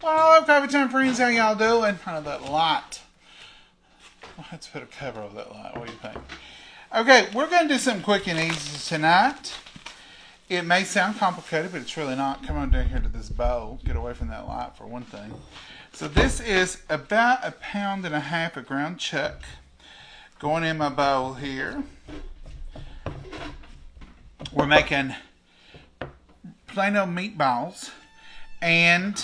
Well, Coffee Time friends, how y'all doing? I know that light. We'll have to put a cover over that light. What do you think? Okay, we're going to do something quick and easy tonight. It may sound complicated, but it's really not. Come on down here to this bowl. Get away from that light for one thing. So this is about 1.5 pounds of ground chuck going in my bowl here. We're making plain old meatballs and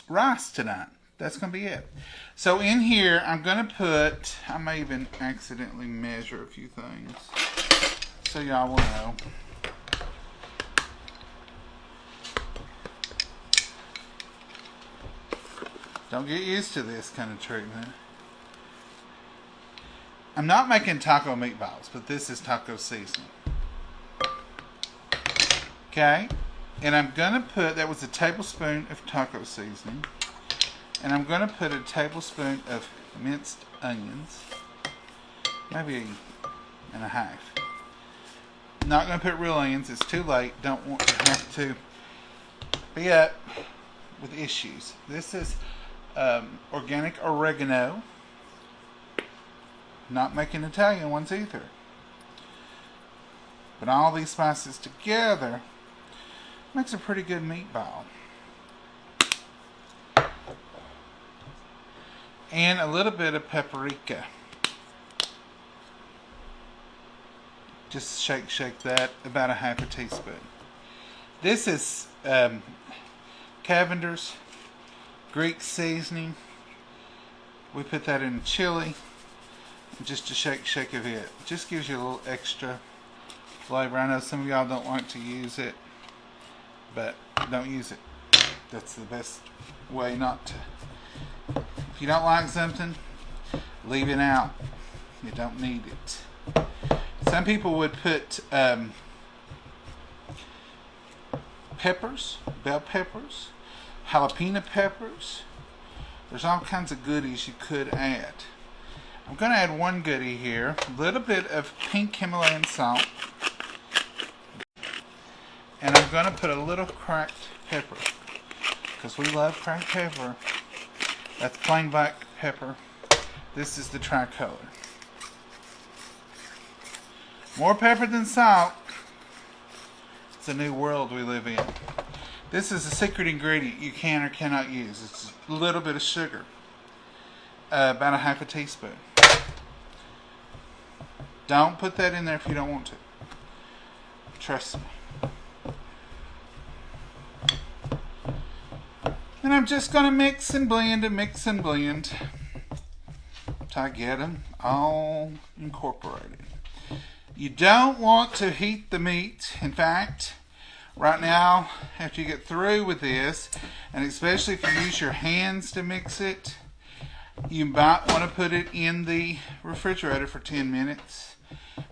rice tonight. That's going to be it. So in here, I'm going to put, I may even accidentally measure a few things so y'all will know. Don't get used to this kind of treatment. I'm not making taco meatballs, but this is taco seasoning. Okay? And I'm going to put, that was a tablespoon of taco seasoning. And I'm going to put a tablespoon of minced onions. Maybe 1.5. I'm not going to put real onions. It's too late. Don't want to have to be up with issues. This is organic oregano. Not making Italian ones either. But all these spices together makes a pretty good meatball. And a little bit of paprika. Just shake that, about 1/2 teaspoon. This is Cavender's Greek seasoning. We put that in chili. Just a shake of it. Just gives you a little extra flavor. I know some of y'all don't like to use it, but don't use it. That's the best way not to. If you don't like something, leave it out. You don't need it. Some people would put peppers, bell peppers, jalapeno peppers. There's all kinds of goodies you could add. I'm going to add one goodie here. A little bit of pink Himalayan salt. And I'm going to put a little cracked pepper. Because we love cracked pepper. That's plain black pepper. This is the tricolor. More pepper than salt. It's a new world we live in. This is a secret ingredient you can or cannot use. It's a little bit of sugar. About 1/2 teaspoon. Don't put that in there if you don't want to. Trust me. And I'm just going to mix and blend until I get them all incorporated. You don't want to heat the meat. In fact, right now, after you get through with this, and especially if you use your hands to mix it, you might want to put it in the refrigerator for 10 minutes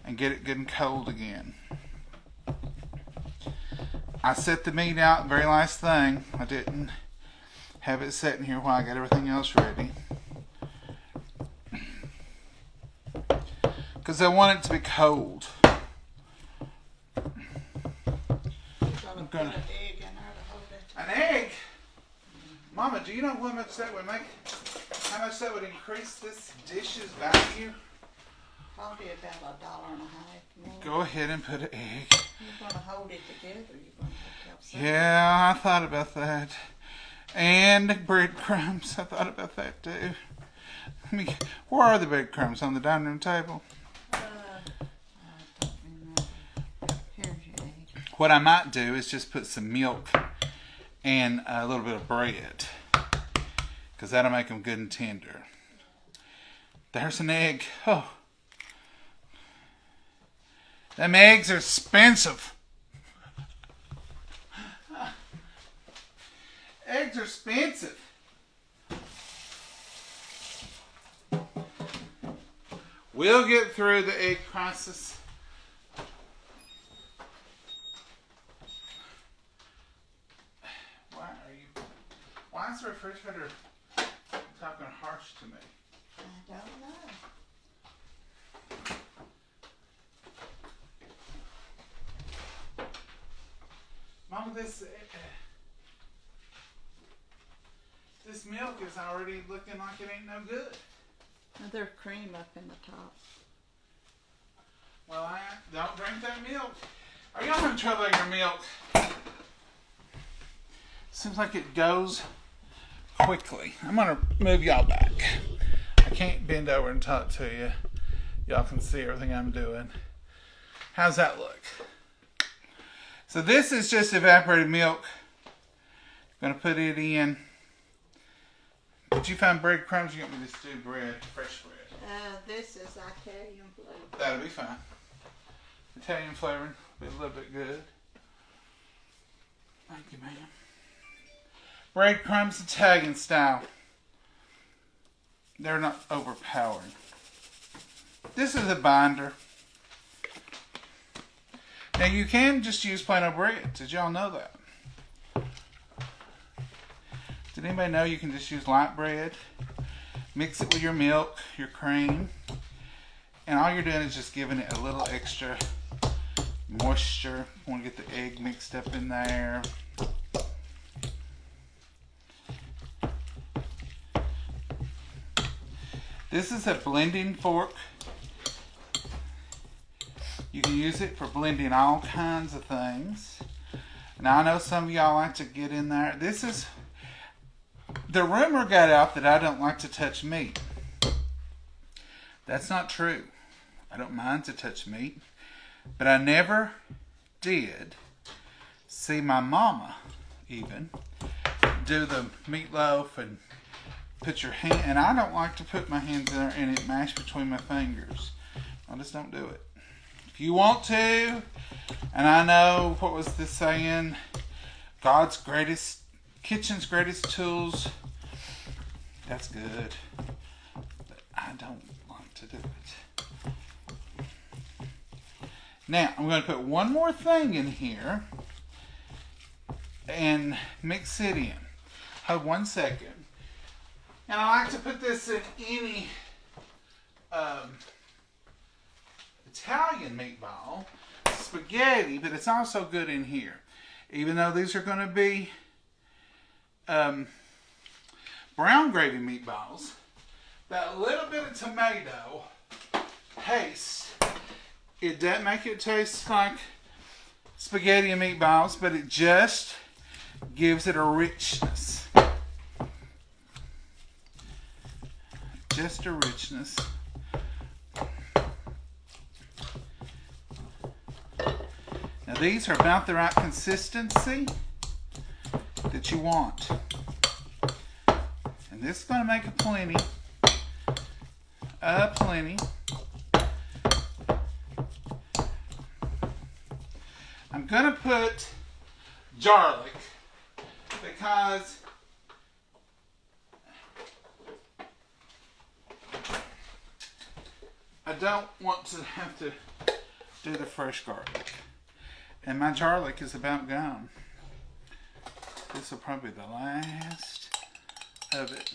and get it good and cold again. I set the meat out, very last thing. I didn't have it sitting here while I got everything else ready. Because I want it to be cold. I'm gonna put an egg in there to hold it. An egg? Mama, do you know how much that would make? How much that would increase this dish's value? Probably about $1.50 more. Go ahead and put an egg. You're gonna hold it together. You're gonna have to have Yeah, I thought about that. And breadcrumbs. I thought about that too. Where are the breadcrumbs? On the dining room table? I don't remember. Here's your egg. What I might do is just put some milk and a little bit of bread. Because that'll make them good and tender. There's an egg. Oh. Them eggs are expensive. Eggs are expensive. We'll get through the egg crisis. Why is the refrigerator talking harsh to me? I don't know. Mama, this This milk is already looking like it ain't no good. And there's cream up in the top. Well, I don't drink that milk. Are y'all having trouble in your milk? Seems like it goes quickly. I'm gonna move y'all back. I can't bend over and talk to you. Y'all can see everything I'm doing. How's that look? So this is just evaporated milk. Gonna put it in. Did you find breadcrumbs? You want me to just do bread, fresh bread? This is Italian flavor. That'll be fine. Italian flavoring, be a little bit good. Thank you, ma'am. Breadcrumbs Italian style. They're not overpowering. This is a binder. Now you can just use plain old bread. Did y'all know that? Did anybody know you can just use light bread? Mix it with your milk, your cream. And all you're doing is just giving it a little extra moisture. You want to get the egg mixed up in there. This is a blending fork. You can use it for blending all kinds of things. Now I know some of y'all like to get in there. This is, the rumor got out that I don't like to touch meat. That's not true. I don't mind to touch meat. But I never did see my mama even do the meatloaf and put your hand, and I don't like to put my hands in there and it mash between my fingers. I just don't do it. If you want to, and I know, what was this saying? God's greatest, kitchen's greatest tools. That's good. But I don't like to do it. Now, I'm going to put one more thing in here and mix it in. Hold 1 second. And I like to put this in any Italian meatball, spaghetti, but it's also good in here. Even though these are going to be brown gravy meatballs, that little bit of tomato paste, it doesn't make it taste like spaghetti and meatballs, but it just gives it a richness. Just a richness. Now these are about the right consistency that you want. And this is going to make a plenty. Plenty. I'm going to put garlic because I don't want to have to do the fresh garlic. And my garlic is about gone. This will probably be the last of it.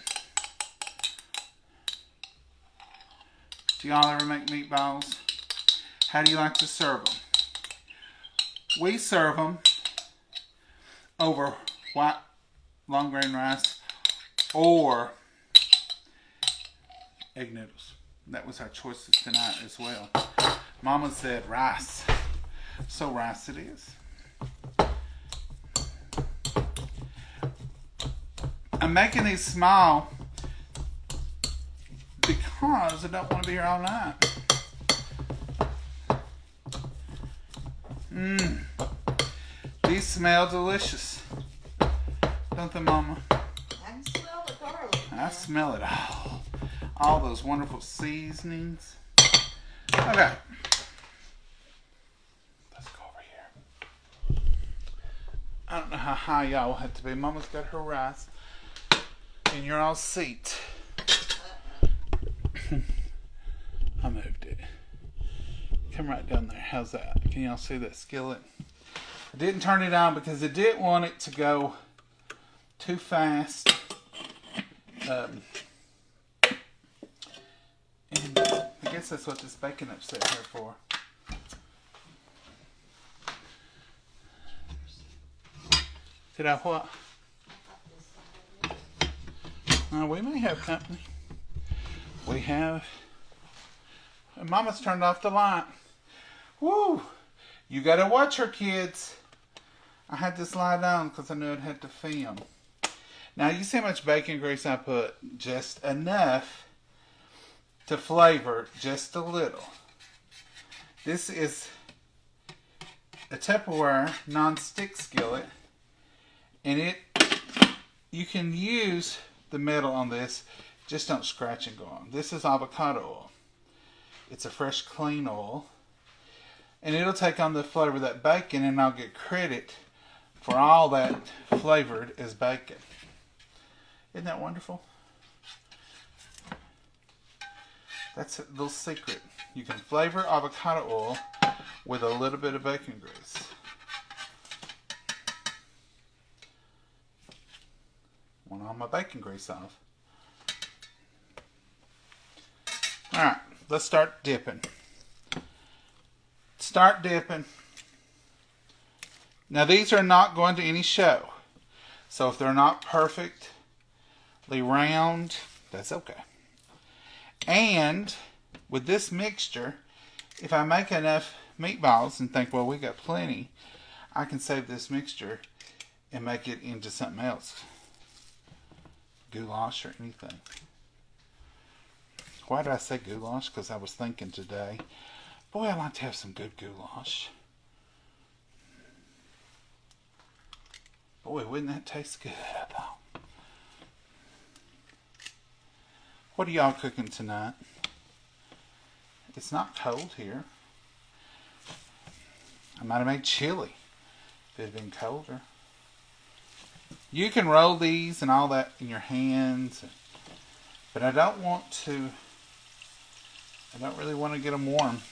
Do y'all ever make meatballs? How do you like to serve them? We serve them over white long grain rice or egg noodles. That was our choices tonight as well. Mama said rice. So rice it is. I'm making these small because I don't want to be here all night. These smell delicious. Don't they, Mama? I can smell the garlic. I smell it all. All those wonderful seasonings. Okay. Let's go over here. I don't know how high y'all will have to be. Mama's got her rice. And you're all seat. I moved it. Come right down there. How's that? Can y'all see that skillet? I didn't turn it on because I didn't want it to go too fast. And I guess that's what this bacon upset here for. Did I what? We may have company. We have. Mama's turned off the light. Woo! You gotta watch her, kids. I had this light on because I knew I'd have to film. Now, you see how much bacon grease I put? Just enough to flavor just a little. This is a Tupperware non-stick skillet. And you can use the metal on this. Just don't scratch and go on. This is avocado oil. It's a fresh, clean oil. And it'll take on the flavor of that bacon, and I'll get credit for all that flavored as bacon. Isn't that wonderful? That's a little secret. You can flavor avocado oil with a little bit of bacon grease. Want all my bacon grease off. Alright, let's start dipping. Start dipping. Now these are not going to any show. So if they're not perfectly round, that's okay. And with this mixture, if I make enough meatballs and think, well, we got plenty, I can save this mixture and make it into something else. Goulash or anything. Why did I say goulash? Because I was thinking today, boy, I'd like to have some good goulash. Boy, wouldn't that taste good, though? What are y'all cooking tonight? It's not cold here. I might have made chili if it had been colder. You can roll these and all that in your hands, but I don't really want to get them warm.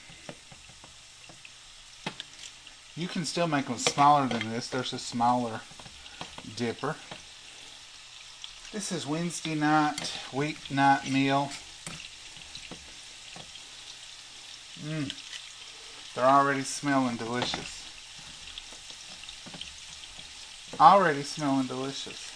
You can still make them smaller than this. There's a smaller dipper. This is Wednesday night, weeknight meal. They're already smelling delicious. Already smelling delicious.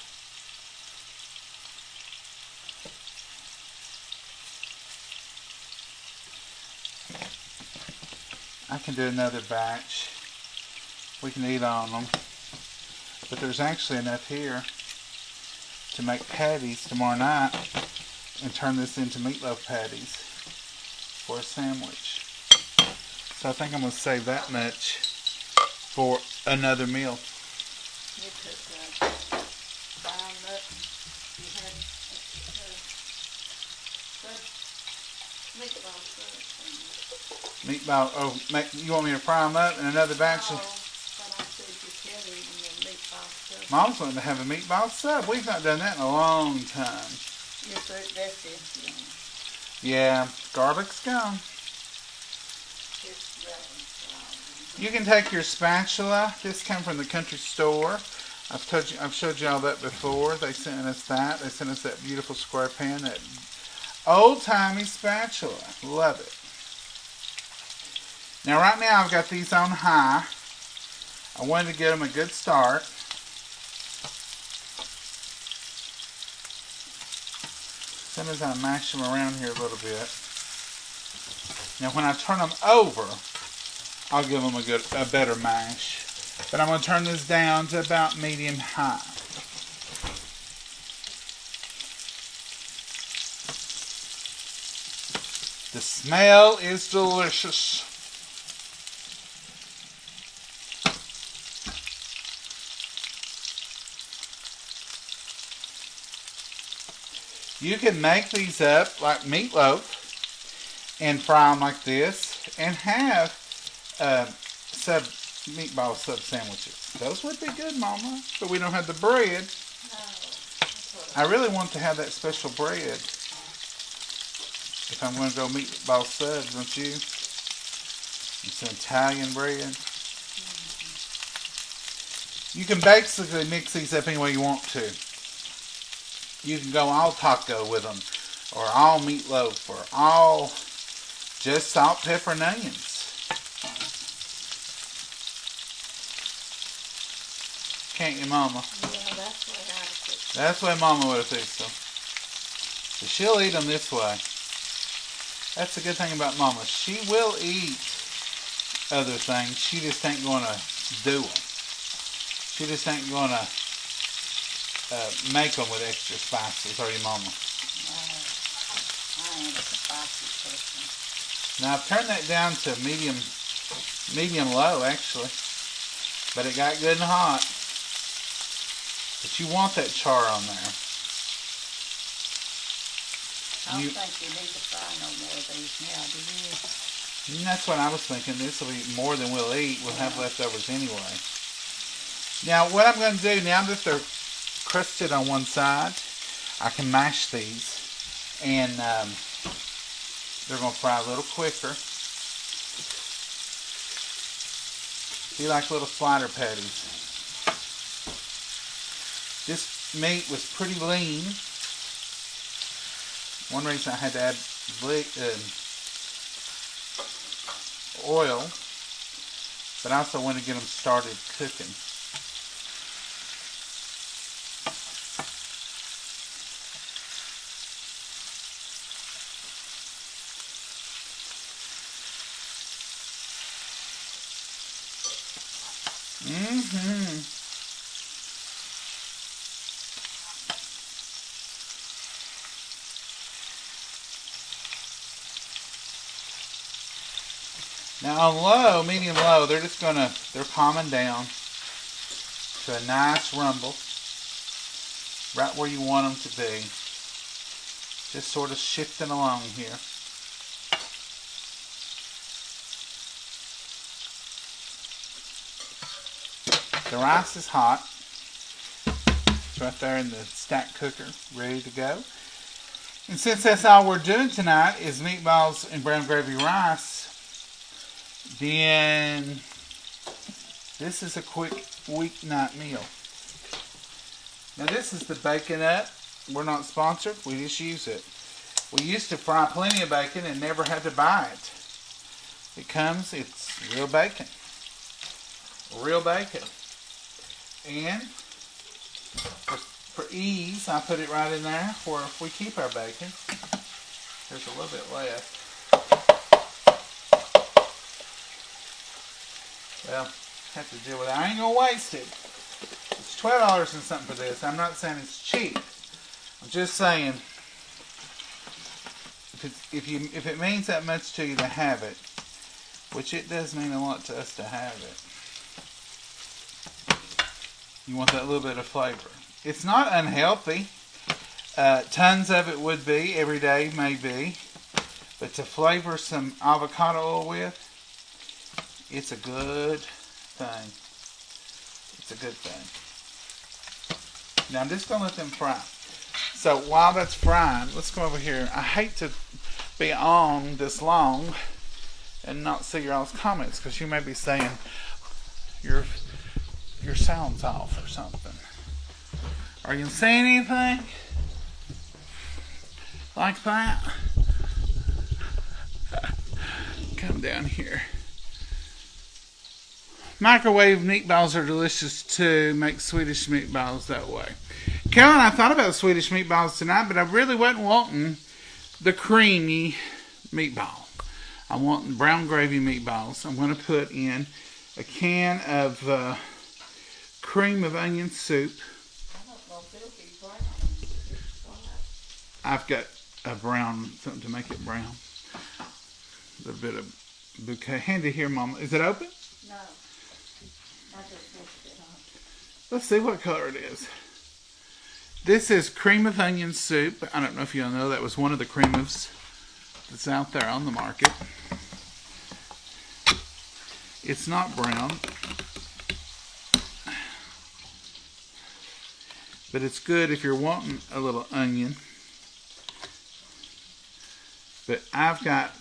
I can do another batch. We can eat on them. But there's actually enough here to make patties tomorrow night and turn this into meatloaf patties for a sandwich. So I think I'm going to save that much for another meal. You took brown nut and you had Meatball, you want me to fry them up in another batch? No, but I said you can eat them in meatball sub. Mom's wanting to have a meatball sub. We've not done that in a long time. Yes, that's it. Yeah, garlic's gone. It's that one. You can take your spatula. This came from the country store. I've showed you all that before. They sent us that. They sent us that beautiful square pan, that old-timey spatula. Love it. Now right now I've got these on high. I wanted to get them a good start. As soon as I mash them around here a little bit. Now when I turn them over, I'll give them a better mash. But I'm going to turn this down to about medium high. The smell is delicious. You can make these up like meatloaf and fry them like this and have meatball sub sandwiches. Those would be good, Mama, but we don't have the bread. No, I really want to have that special bread if I'm going to go meatball subs, don't you? It's an Italian bread. You can basically mix these up any way you want to. You can go all taco with them, or all meatloaf, or all just salt, pepper, and onions. Can't you, Mama? yeah, that's what I could. That's the way Mama would have fixed them. But she'll eat them this way. That's the good thing about Mama. She will eat other things. She just ain't gonna do them. She just ain't gonna make them with extra spices. Are you, Mama? I ain't a spicy person. Now I've turned that down to medium low actually, but it got good and hot. But you want that char on there. I don't think you need to fry no more of these now, do you? And that's what I was thinking. This will be more than we'll eat. We'll have leftovers anyway. Now what I'm going to do, now that they're crusted on one side, I can mash these and they're going to fry a little quicker. Be like little slider patties. This meat was pretty lean. One reason I had to add oil, but I also want to get them started cooking. Now on low, medium low, they're calming down to a nice rumble, right where you want them to be. Just sort of shifting along here. The rice is hot. It's right there in the stack cooker, ready to go. And since that's all we're doing tonight is meatballs and brown gravy rice, then this is a quick weeknight meal. Now this is the Bacon Up. We're not sponsored, we just use it. We used to fry plenty of bacon and never had to buy it. It's real bacon. Real bacon. And for ease, I put it right in there for if we keep our bacon. There's a little bit left. Well, have to deal with it. I ain't gonna waste it. It's $12 and something for this. I'm not saying it's cheap. I'm just saying if it means that much to you to have it, which it does mean a lot to us to have it. You want that little bit of flavor. It's not unhealthy. Tons of it would be every day, maybe, but to flavor some avocado oil with, it's a good thing. It's a good thing. Now I'm just going to let them fry. So while that's frying, let's go over here. I hate to be on this long and not see your all's comments because you may be saying your sound's off or something. Are you saying anything like that? Come down here. Microwave meatballs are delicious too. Make Swedish meatballs that way. Carolyn, I thought about Swedish meatballs tonight, but I really wasn't wanting the creamy meatball. I want brown gravy meatballs. I'm going to put in a can of cream of onion soup. I don't know if it'll be brown. I've got a brown, something to make it brown. A little bit of bouquet. Handy here, Mama. Is it open? No. I just mixed it up. Let's see what color it is. This is cream of onion soup. I don't know if y'all know that was one of the creamers that's out there on the market. It's not brown, but it's good if you're wanting a little onion. But I've got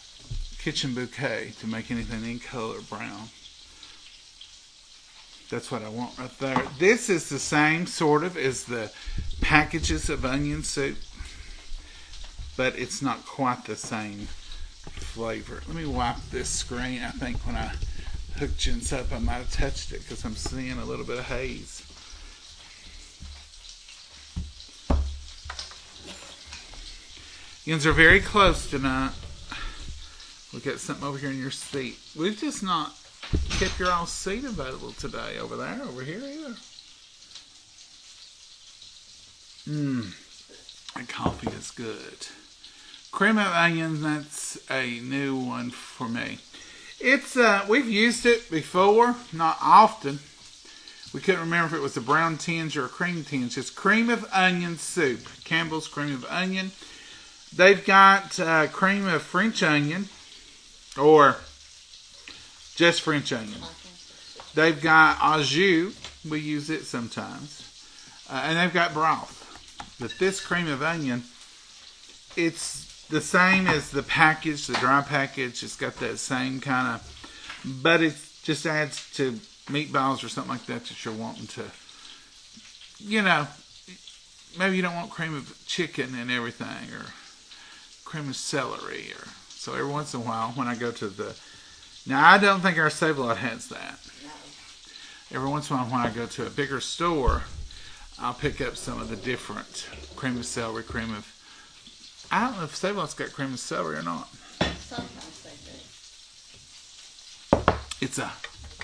Kitchen Bouquet to make anything in color brown. That's what I want right there. This is the same sort of as the packages of onion soup, but it's not quite the same flavor. Let me wipe this screen. I think when I hooked Jens up, I might have touched it because I'm seeing a little bit of haze. Yins are very close tonight. We got something over here in your seat. We've just not kept your all seat available today. Over there, over here either. That coffee is good. Cream of onions, that's a new one for me. It's we've used it before, not often. We couldn't remember if it was a brown tinge or a cream tinge. It's cream of onion soup. Campbell's cream of onion. They've got cream of French onion or just French onion. They've got au jus. We use it sometimes. And they've got broth. But this cream of onion, it's the same as the package, the dry package. It's got that same kind of, but it just adds to meatballs or something like that you're wanting to, you know, maybe you don't want cream of chicken and everything, or cream of celery, or so every once in a while when I go to the, now I don't think our Save-A-Lot has that. Every once in a while when I go to a bigger store, I'll pick up some of the different cream of celery, cream of, I don't know if Save-A-Lot's got cream of celery or not. Sometimes they do. It's a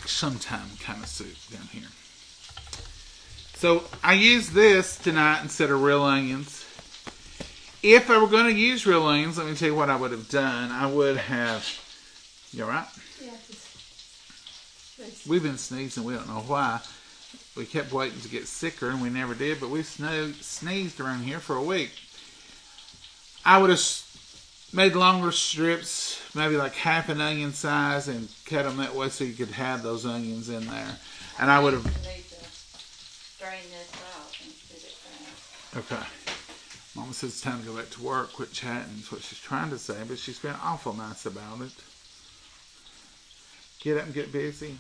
sometime kind of soup down here. So I used this tonight instead of real onions. If I were going to use real onions, let me tell you what I would have done. I would have, you all right? Yeah, We've been sneezing, we don't know why. We kept waiting to get sicker and we never did, but we sneezed around here for a week. I would have made longer strips, maybe like half an onion size, and cut them that way so you could have those onions in there. And I would have... need to drain this out and put it down. Okay. Mama says it's time to go back to work, quit chatting is what she's trying to say, but she's been awful nice about it. Get up and get busy.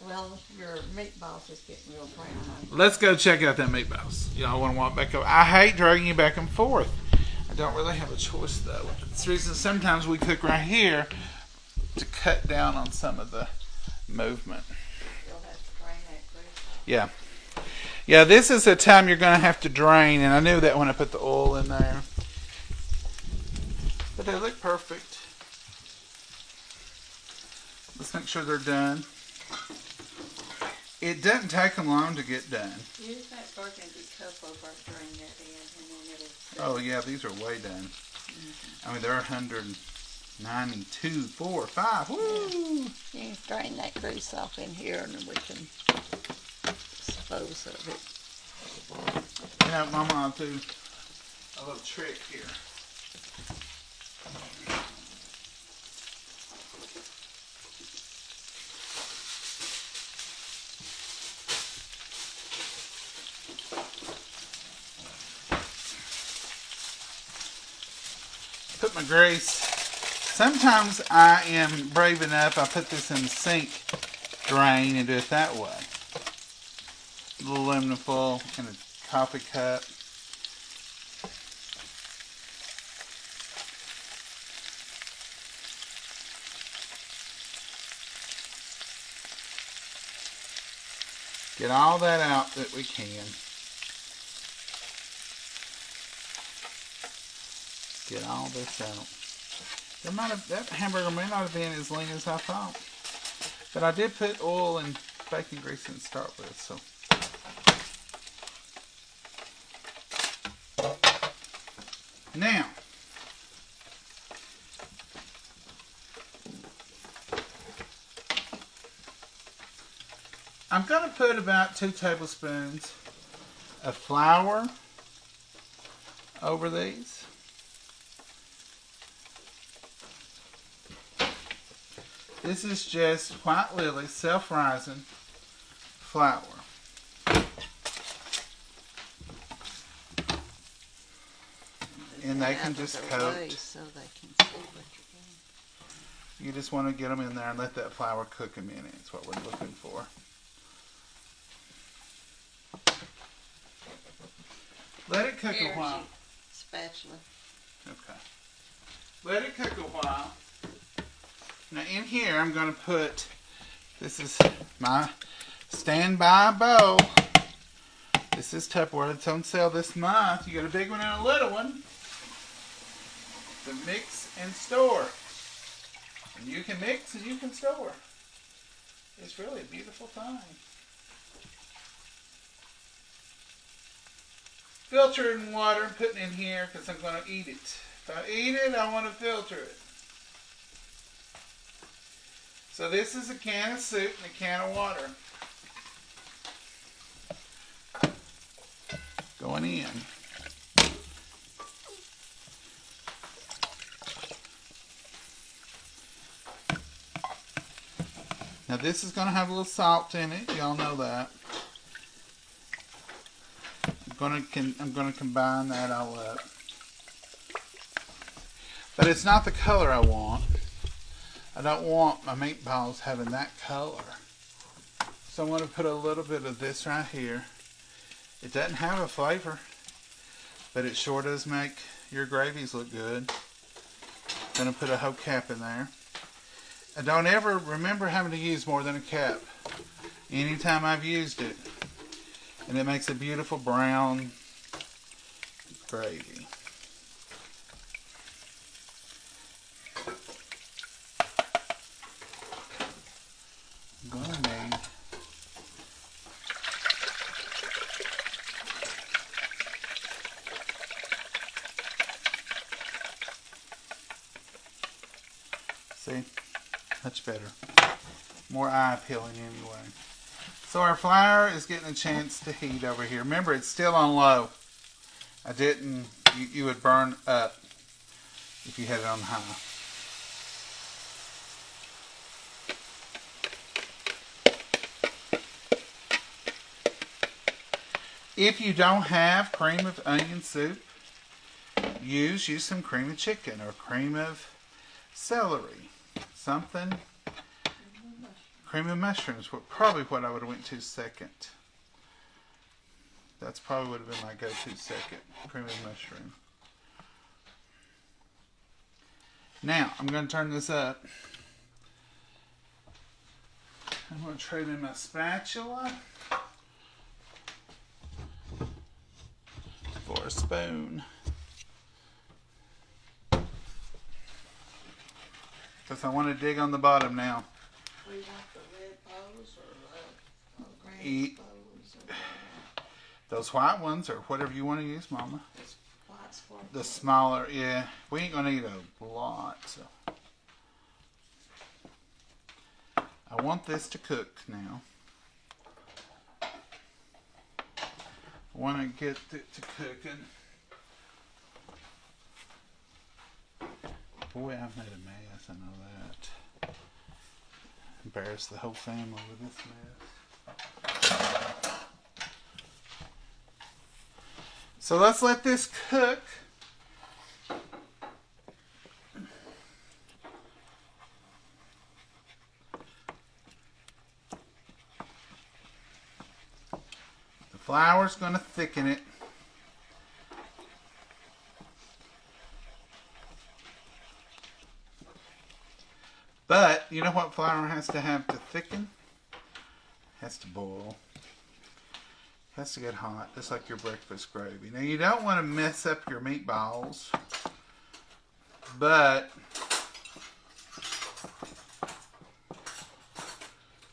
Well, your meatballs is getting real brown. Let's go check out that meatballs. Y'all want to walk back over? I hate dragging you back and forth. I don't really have a choice, though. It's the reason sometimes we cook right here to cut down on some of the movement. You'll have to drain that grease. Yeah. Yeah, this is a time you're going to have to drain, and I knew that when I put the oil in there. But they look perfect. Let's make sure they're done. It doesn't take them long to get done. Use that burgundy cup over, drain that in, and then it'll... Oh, yeah, these are way done. I mean, they're 192, 4, 5. Woo! You can drain that grease off in here, and then we can dispose of it. You know, Mama, I'll do a little trick here. Put my grease. Sometimes I am brave enough, I put this in the sink drain and do it that way. A little aluminum foil and a coffee cup. Get all that out that we can. Get all this out. That hamburger may not have been as lean as I thought. But I did put oil and bacon grease in to start with, so. Now, I'm going to put about 2 tablespoons of flour over these. This is just White Lily self-rising flour. And they can just coat. So they can see what you're doing. You just want to get them in there and let that flour cook a minute. That's what we're looking for. Let it cook a while. Spatula. Okay. Let it cook a while. Now in here I'm going to put, this is my standby bowl. This is Tupperware. It's on sale this month. You got a big one and a little one. to mix and store. And you can mix and you can store. It's really a beautiful thing. Filtering water and putting it in here because I'm going to eat it. If I eat it, I want to filter it. So this is a can of soup and a can of water. Going in. Now this is going to have a little salt in it. Y'all know that. I'm going to combine that all up. But it's not the color I want. I don't want my meatballs having that color. So I'm going to put a little bit of this right here. It doesn't have a flavor, but it sure does make your gravies look good. Going to put a whole cap in there. And don't ever remember having to use more than a cap. Anytime I've used it. And it makes a beautiful brown gravy. I'm going to need see, much better. More eye appealing anyway. So our flour is getting a chance to heat over here. Remember, it's still on low. I didn't, you would burn up if you had it on high. If you don't have cream of onion soup, use some cream of chicken or cream of celery. Something. Cream of mushrooms, probably what I would have went to second. That's probably would have been my go-to second. Cream of mushroom. Now, I'm going to turn this up. I'm going to trade in my spatula for a spoon. Because I want to dig on the bottom now. We want the red bows or green bows? Those white ones or whatever you want to use, Mama. The smaller, yeah. We ain't going to eat a lot. So. I want this to cook now. I want to get it to cooking. Boy, I've made a mess, I know that. Embarrassed the whole family with this mess. So let's let this cook. The flour's going to thicken it. But, you know what flour has to have to thicken? It has to boil. It has to get hot, just like your breakfast gravy. Now, you don't want to mess up your meatballs, but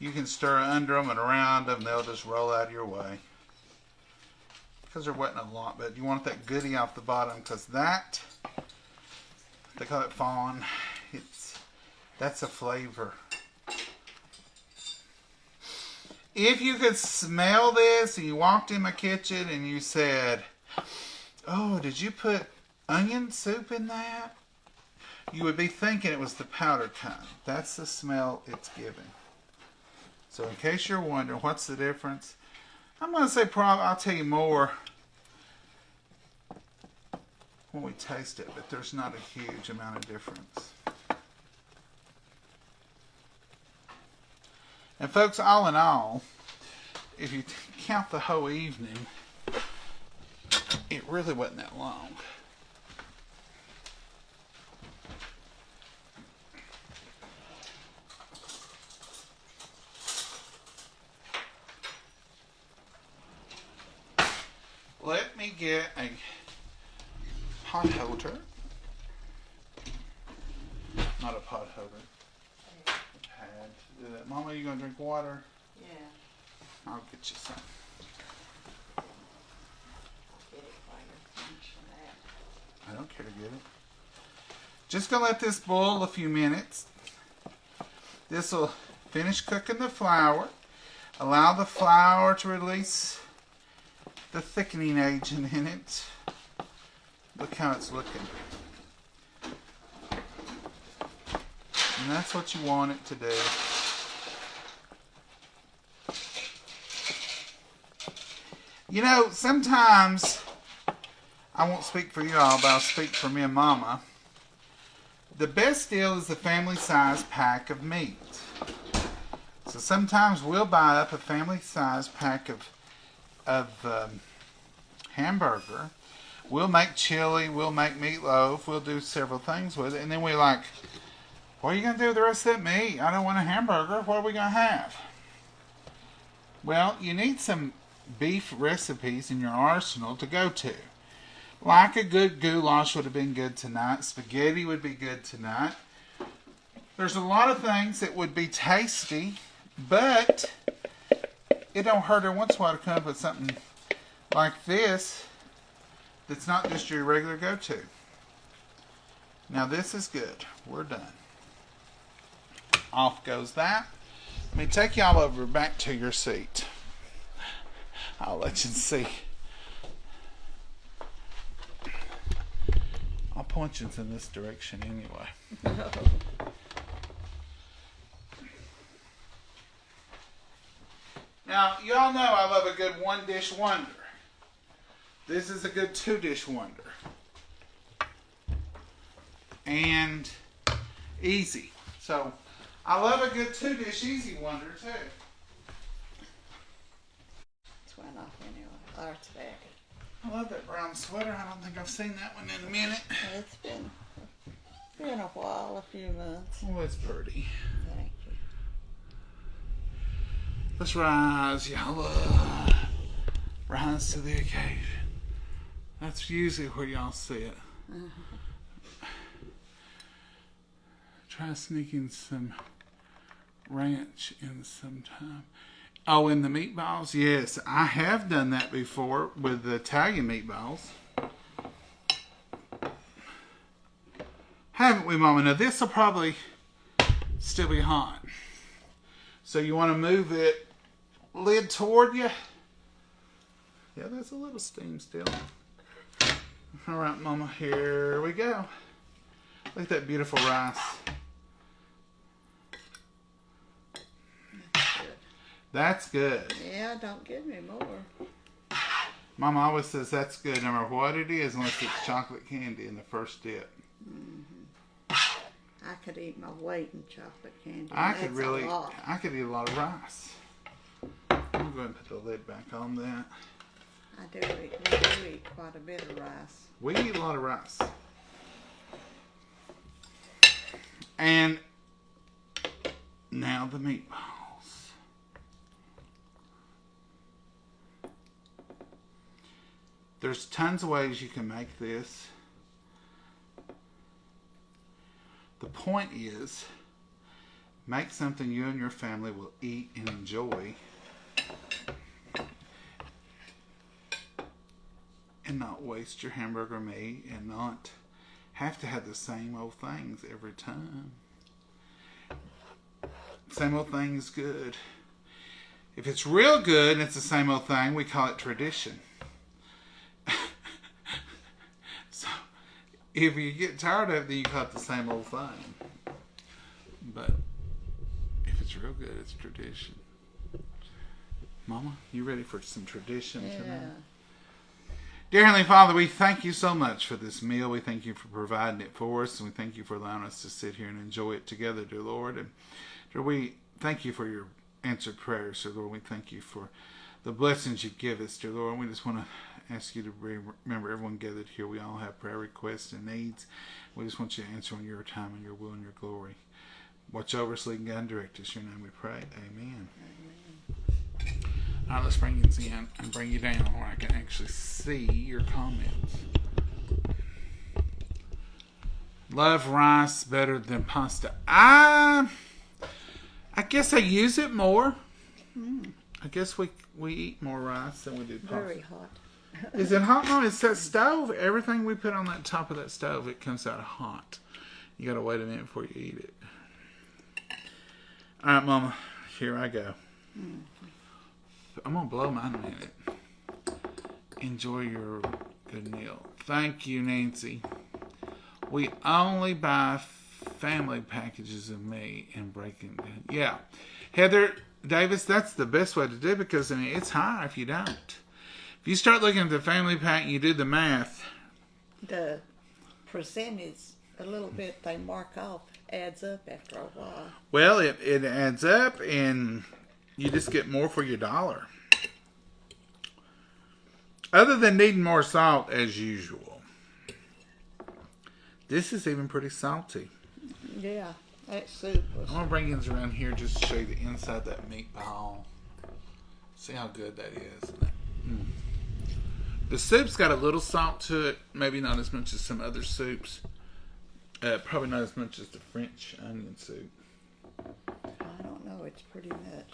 you can stir under them and around them. They'll just roll out of your way. Because they're wetting a lot, but you want that goodie off the bottom because that, they call it fawn. That's a flavor. If you could smell this and you walked in my kitchen and you said, oh, did you put onion soup in that? You would be thinking it was the powdered kind. That's the smell it's giving. So in case you're wondering, what's the difference? I'm going to say probably, I'll tell you more when we taste it, but there's not a huge amount of difference. And folks, all in all, if you count the whole evening, it really wasn't that long. Let me get a pot holder Not a pot holder. A pad to do that. Mama, you gonna drink water? Yeah. I'll get you some. Get it while you're finishing that. I don't care to get it. Just gonna let this boil a few minutes. This will finish cooking the flour. Allow the flour to release the thickening agent in it. Look how it's looking. And that's what you want it to do. You know, sometimes, I won't speak for you all, but I'll speak for me and Mama. The best deal is the family size pack of meat. So sometimes we'll buy up a family size pack of hamburger. We'll make chili, we'll make meatloaf, we'll do several things with it. And then we're like, what are you going to do with the rest of that meat? I don't want a hamburger. What are we going to have? Well, you need some beef recipes in your arsenal to go to. Like a good goulash would have been good tonight. Spaghetti would be good tonight. There's a lot of things that would be tasty, but it don't hurt every once in a while to come up with something like this that's not just your regular go-to. Now this is good. We're done. Off goes that. Let me take y'all over back to your seat. I'll let you see. I'll point you in this direction anyway. Now, y'all know I love a good one-dish wonder. This is a good two-dish wonder. And easy. So, I love a good two-dish easy wonder, too. It's went off anyway. Or it's back. I love that brown sweater. I don't think I've seen that one in a minute. It's been a while, a few months. Oh, it's pretty. Thank you. Let's rise, y'all. Rise to the occasion. That's usually where y'all see it. Try sneaking some ranch in sometime. Oh, in the meatballs? Yes, I have done that before with the Italian meatballs. Haven't we, Mama? Now, this will probably still be hot. So you want to move it lid toward you. Yeah, there's a little steam still. All right, Mama, here we go. Look at that beautiful rice. That's good. Yeah, don't give me more. Mama always says that's good no matter what it is, unless it's chocolate candy in the first dip. I could eat my weight in chocolate candy. I could eat a lot of rice. I'm going to put the lid back on that. We do eat quite a bit of rice. We eat a lot of rice. And now the meatballs. There's tons of ways you can make this. The point is, make something you and your family will eat and enjoy, and not waste your hamburger meat and not have to have the same old things every time. Same old thing is good. If it's real good and it's the same old thing, we call it tradition. So, if you get tired of it, then you call it the same old thing. But if it's real good, it's tradition. Mama, you ready for some tradition tonight? Dear Heavenly Father, we thank you so much for this meal. We thank you for providing it for us, and we thank you for allowing us to sit here and enjoy it together, dear Lord. And dear, we thank you for your answered prayers, dear Lord. We thank you for the blessings you give us, dear Lord. And we just want to ask you to remember everyone gathered here. We all have prayer requests and needs. We just want you to answer on your time and your will and your glory. Watch over us, lead, and guide, and direct us. In your name we pray. Amen. All right, let's bring you in and bring you down where I can actually see your comments. Love rice better than pasta. I guess I use it more. I guess we eat more rice than we do pasta. Very hot. Is it hot? No, it's that stove. Everything we put on that top of that stove, it comes out hot. You gotta wait a minute before you eat it. All right, Mama. Here I go. I'm gonna blow mine a minute. Enjoy your good meal. Thank you, Nancy. We only buy family packages of meat and break them down. Yeah, Heather Davis, that's the best way to do it because I mean it's high if you don't. If you start looking at the family pack and you do the math, The percentage, a little bit they mark off, adds up after a while. well, it adds up and you just get more for your dollar. Other than needing more salt as usual. This is even pretty salty. Yeah, that soup was. I'm going to bring you around here just to show you the inside of that meatball. See how good that is. The soup's got a little salt to it. Maybe not as much as some other soups. Probably not as much as the French onion soup. I don't know, it's pretty much.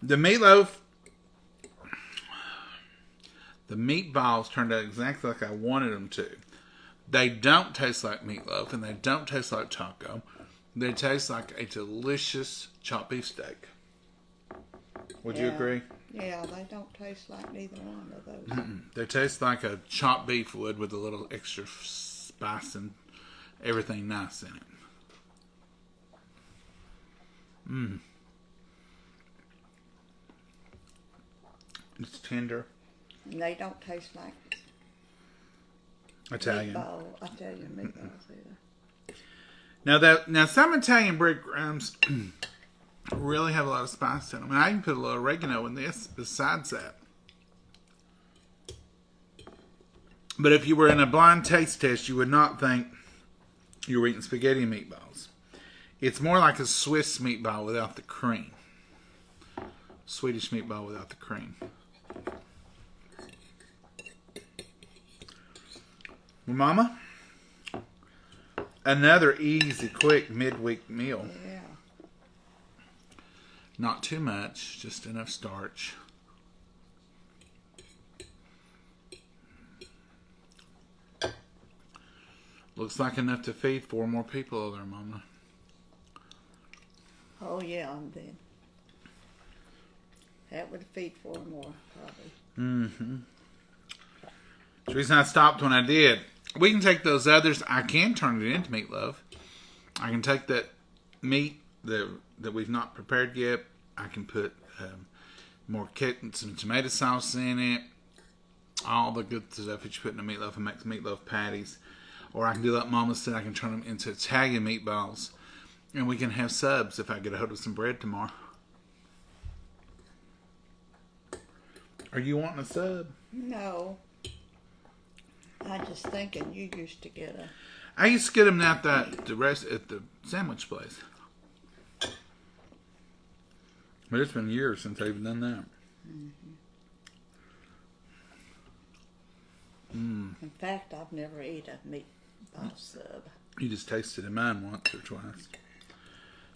The meatloaf, the meatballs turned out exactly like I wanted them to. They don't taste like meatloaf and they don't taste like taco. They taste like a delicious chopped beef steak. Would you Yeah. agree? Yeah, they don't taste like neither one of those. They taste like a chopped beef would with a little extra spice and everything nice in it. It's tender. And they don't taste like Italian. Italian meatballs either. Now some Italian breadcrumbs really have a lot of spice in them. And I can put a little oregano in this besides that. But if you were in a blind taste test, you would not think you were eating spaghetti and meatballs. It's more like a Swiss meatball without the cream. Swedish meatball without the cream. Well, Mama, another easy, quick midweek meal. Yeah. Not too much, just enough starch. Looks like enough to feed 4 more people over there, Mama. Oh yeah, and then that would feed 4 more probably. Mm-hmm. The reason I stopped when I did. We can take those others. I can turn it into meatloaf. I can take that meat that we've not prepared yet. I can put more some tomato sauce in it. All the good stuff that you put in a meatloaf and make meatloaf patties. Or I can do like Mama said. I can turn them into Italian meatballs. And we can have subs if I get a hold of some bread tomorrow. Are you wanting a sub? No. I'm just thinking you used to get a. I used to get them at the sandwich place. But it's been years since I've done that. In fact, I've never ate a meatball sub. You just tasted it mine once or twice.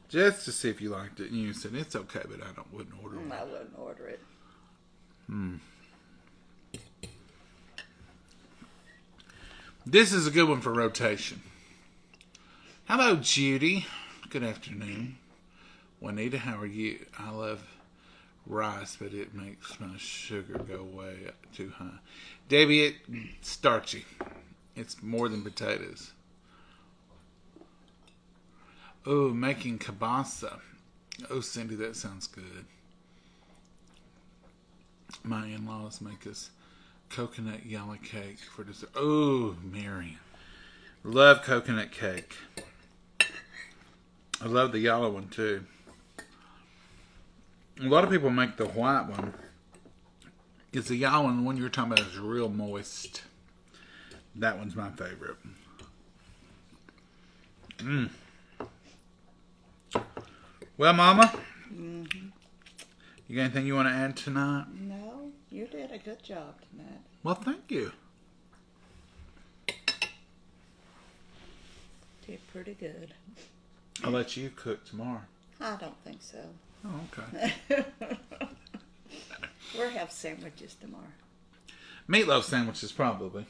Just to see if you liked it. And you said, it's okay, but I wouldn't order it. I wouldn't order it. This is a good one for rotation. Hello, Judy. Good afternoon. Juanita, how are you? I love rice, but it makes my sugar go way too high. Debbie, it's starchy. It's more than potatoes. Oh, making kielbasa. Oh, Cindy, that sounds good. My in-laws make us coconut yellow cake for dessert. Oh, Marion. Love coconut cake. I love the yellow one, too. A lot of people make the white one. It's the yellow one. The one you were talking about is real moist. That one's my favorite. Well, Mama, You got anything you want to add tonight? No, you did a good job tonight. Well, thank you. Did pretty good. I'll let you cook tomorrow. I don't think so. Oh, okay. We'll have sandwiches tomorrow. Meatloaf sandwiches, probably.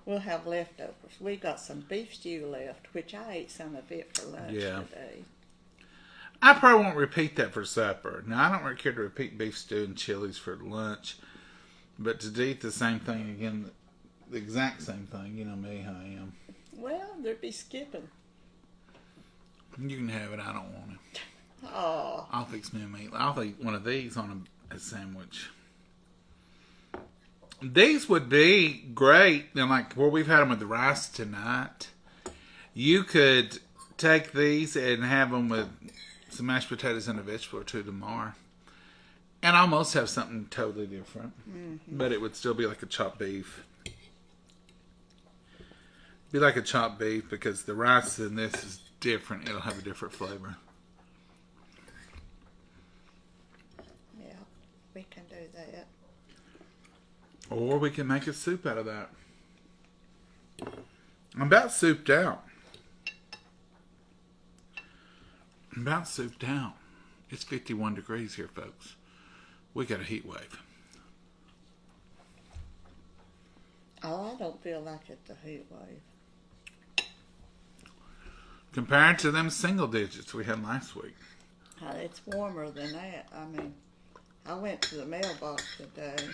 We'll have leftovers. We got some beef stew left, which I ate some of it for lunch today. I probably won't repeat that for supper. Now, I don't really care to repeat beef stew and chilies for lunch. But to eat the same thing again, the exact same thing, you know me how I am. Well, there'd be skipping. You can have it. I don't want it. Oh. I'll fix me a meatloaf. I'll eat one of these on a sandwich. These would be great. And like where we've had them with the rice tonight, you could take these and have them with some mashed potatoes and a vegetable or two tomorrow. And almost have something totally different. Mm-hmm. But it would still be like a chopped beef. Be like a chopped beef because the rice in this is different. It'll have a different flavor. Yeah, we can do that. Or we can make a soup out of that. I'm about souped out. It's 51 degrees here, folks. We got a heat wave. Oh, I don't feel like it's a heat wave. Compared to them single digits we had last week. It's warmer than that. I mean, I went to the mailbox today,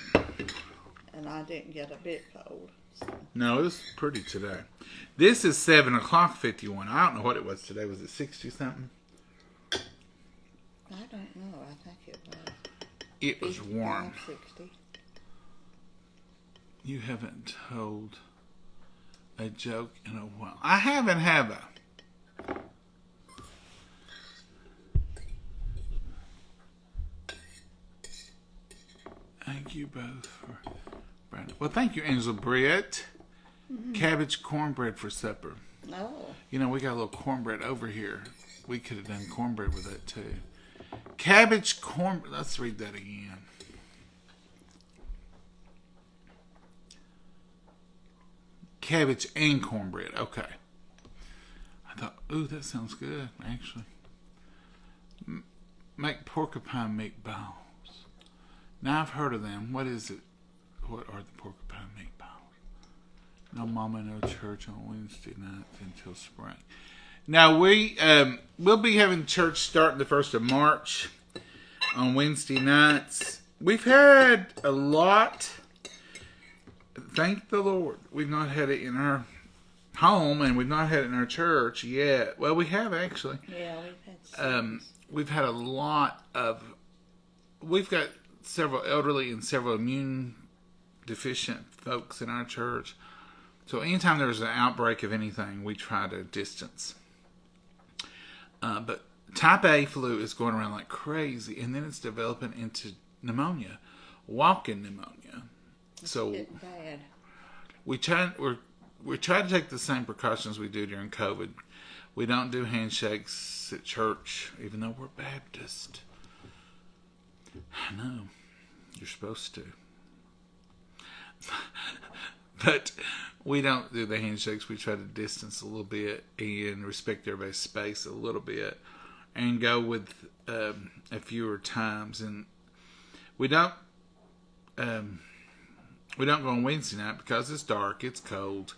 and I didn't get a bit cold. So. No, it was pretty today. This is 7 o'clock 51. I don't know what it was today. Was it 60 something? I don't know. I think it was. It was warm. 60. You haven't told a joke in a while. I haven't, have I? Thank you both for Brandon. Well, thank you, Angela Britt. Mm-hmm. Cabbage cornbread for supper. Oh. You know, we got a little cornbread over here. We could have done cornbread with that too. Cabbage cornbread. Let's read that again. Cabbage and cornbread. Okay. I thought, ooh, that sounds good, actually. Make porcupine meatballs. Now, I've heard of them. What is it? What are the porcupine meatballs? No mama, no church on Wednesday nights until spring. Now, we'll be having church starting the 1st of March on Wednesday nights. We've had a lot. Thank the Lord. We've not had it in our home, and we've not had it in our church yet. Well, we have actually. Yeah, we've had we've had a lot of. We've got several elderly and several immune deficient folks in our church. So anytime there's an outbreak of anything, we try to distance. But type A flu is going around like crazy, and then it's developing into pneumonia, walk-in pneumonia. So bad. we try to take the same precautions we do during COVID. We don't do handshakes at church, even though we're Baptist. I know. You're supposed to. But we don't do the handshakes. We try to distance a little bit and respect everybody's space a little bit and go with a fewer times. And we don't go on Wednesday night because it's dark, it's cold.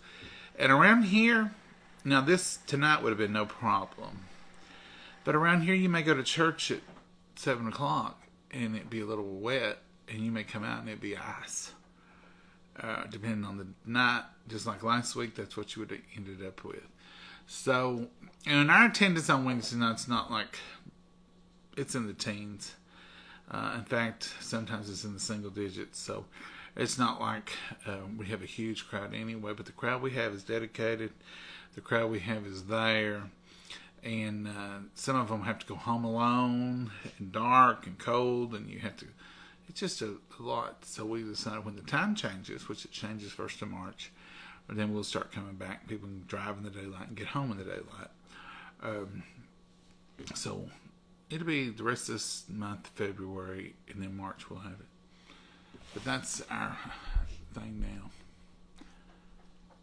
And around here, now this tonight would have been no problem. But around here, you may go to church at 7 o'clock and it'd be a little wet, and you may come out and it'd be ice. Depending on the night, just like last week, that's what you would have ended up with. So, and our attendance on Wednesday night's not like, it's in the teens. In fact, sometimes it's in the single digits. So, it's not like we have a huge crowd anyway, but the crowd we have is dedicated. The crowd we have is there. And some of them have to go home alone and dark and cold, and you have to, it's just a lot. So we decided when the time changes, which it changes 1st of March, then we'll start coming back. People can drive in the daylight and get home in the daylight. It'll be the rest of this month, February, and then March we'll have it. But that's our thing now.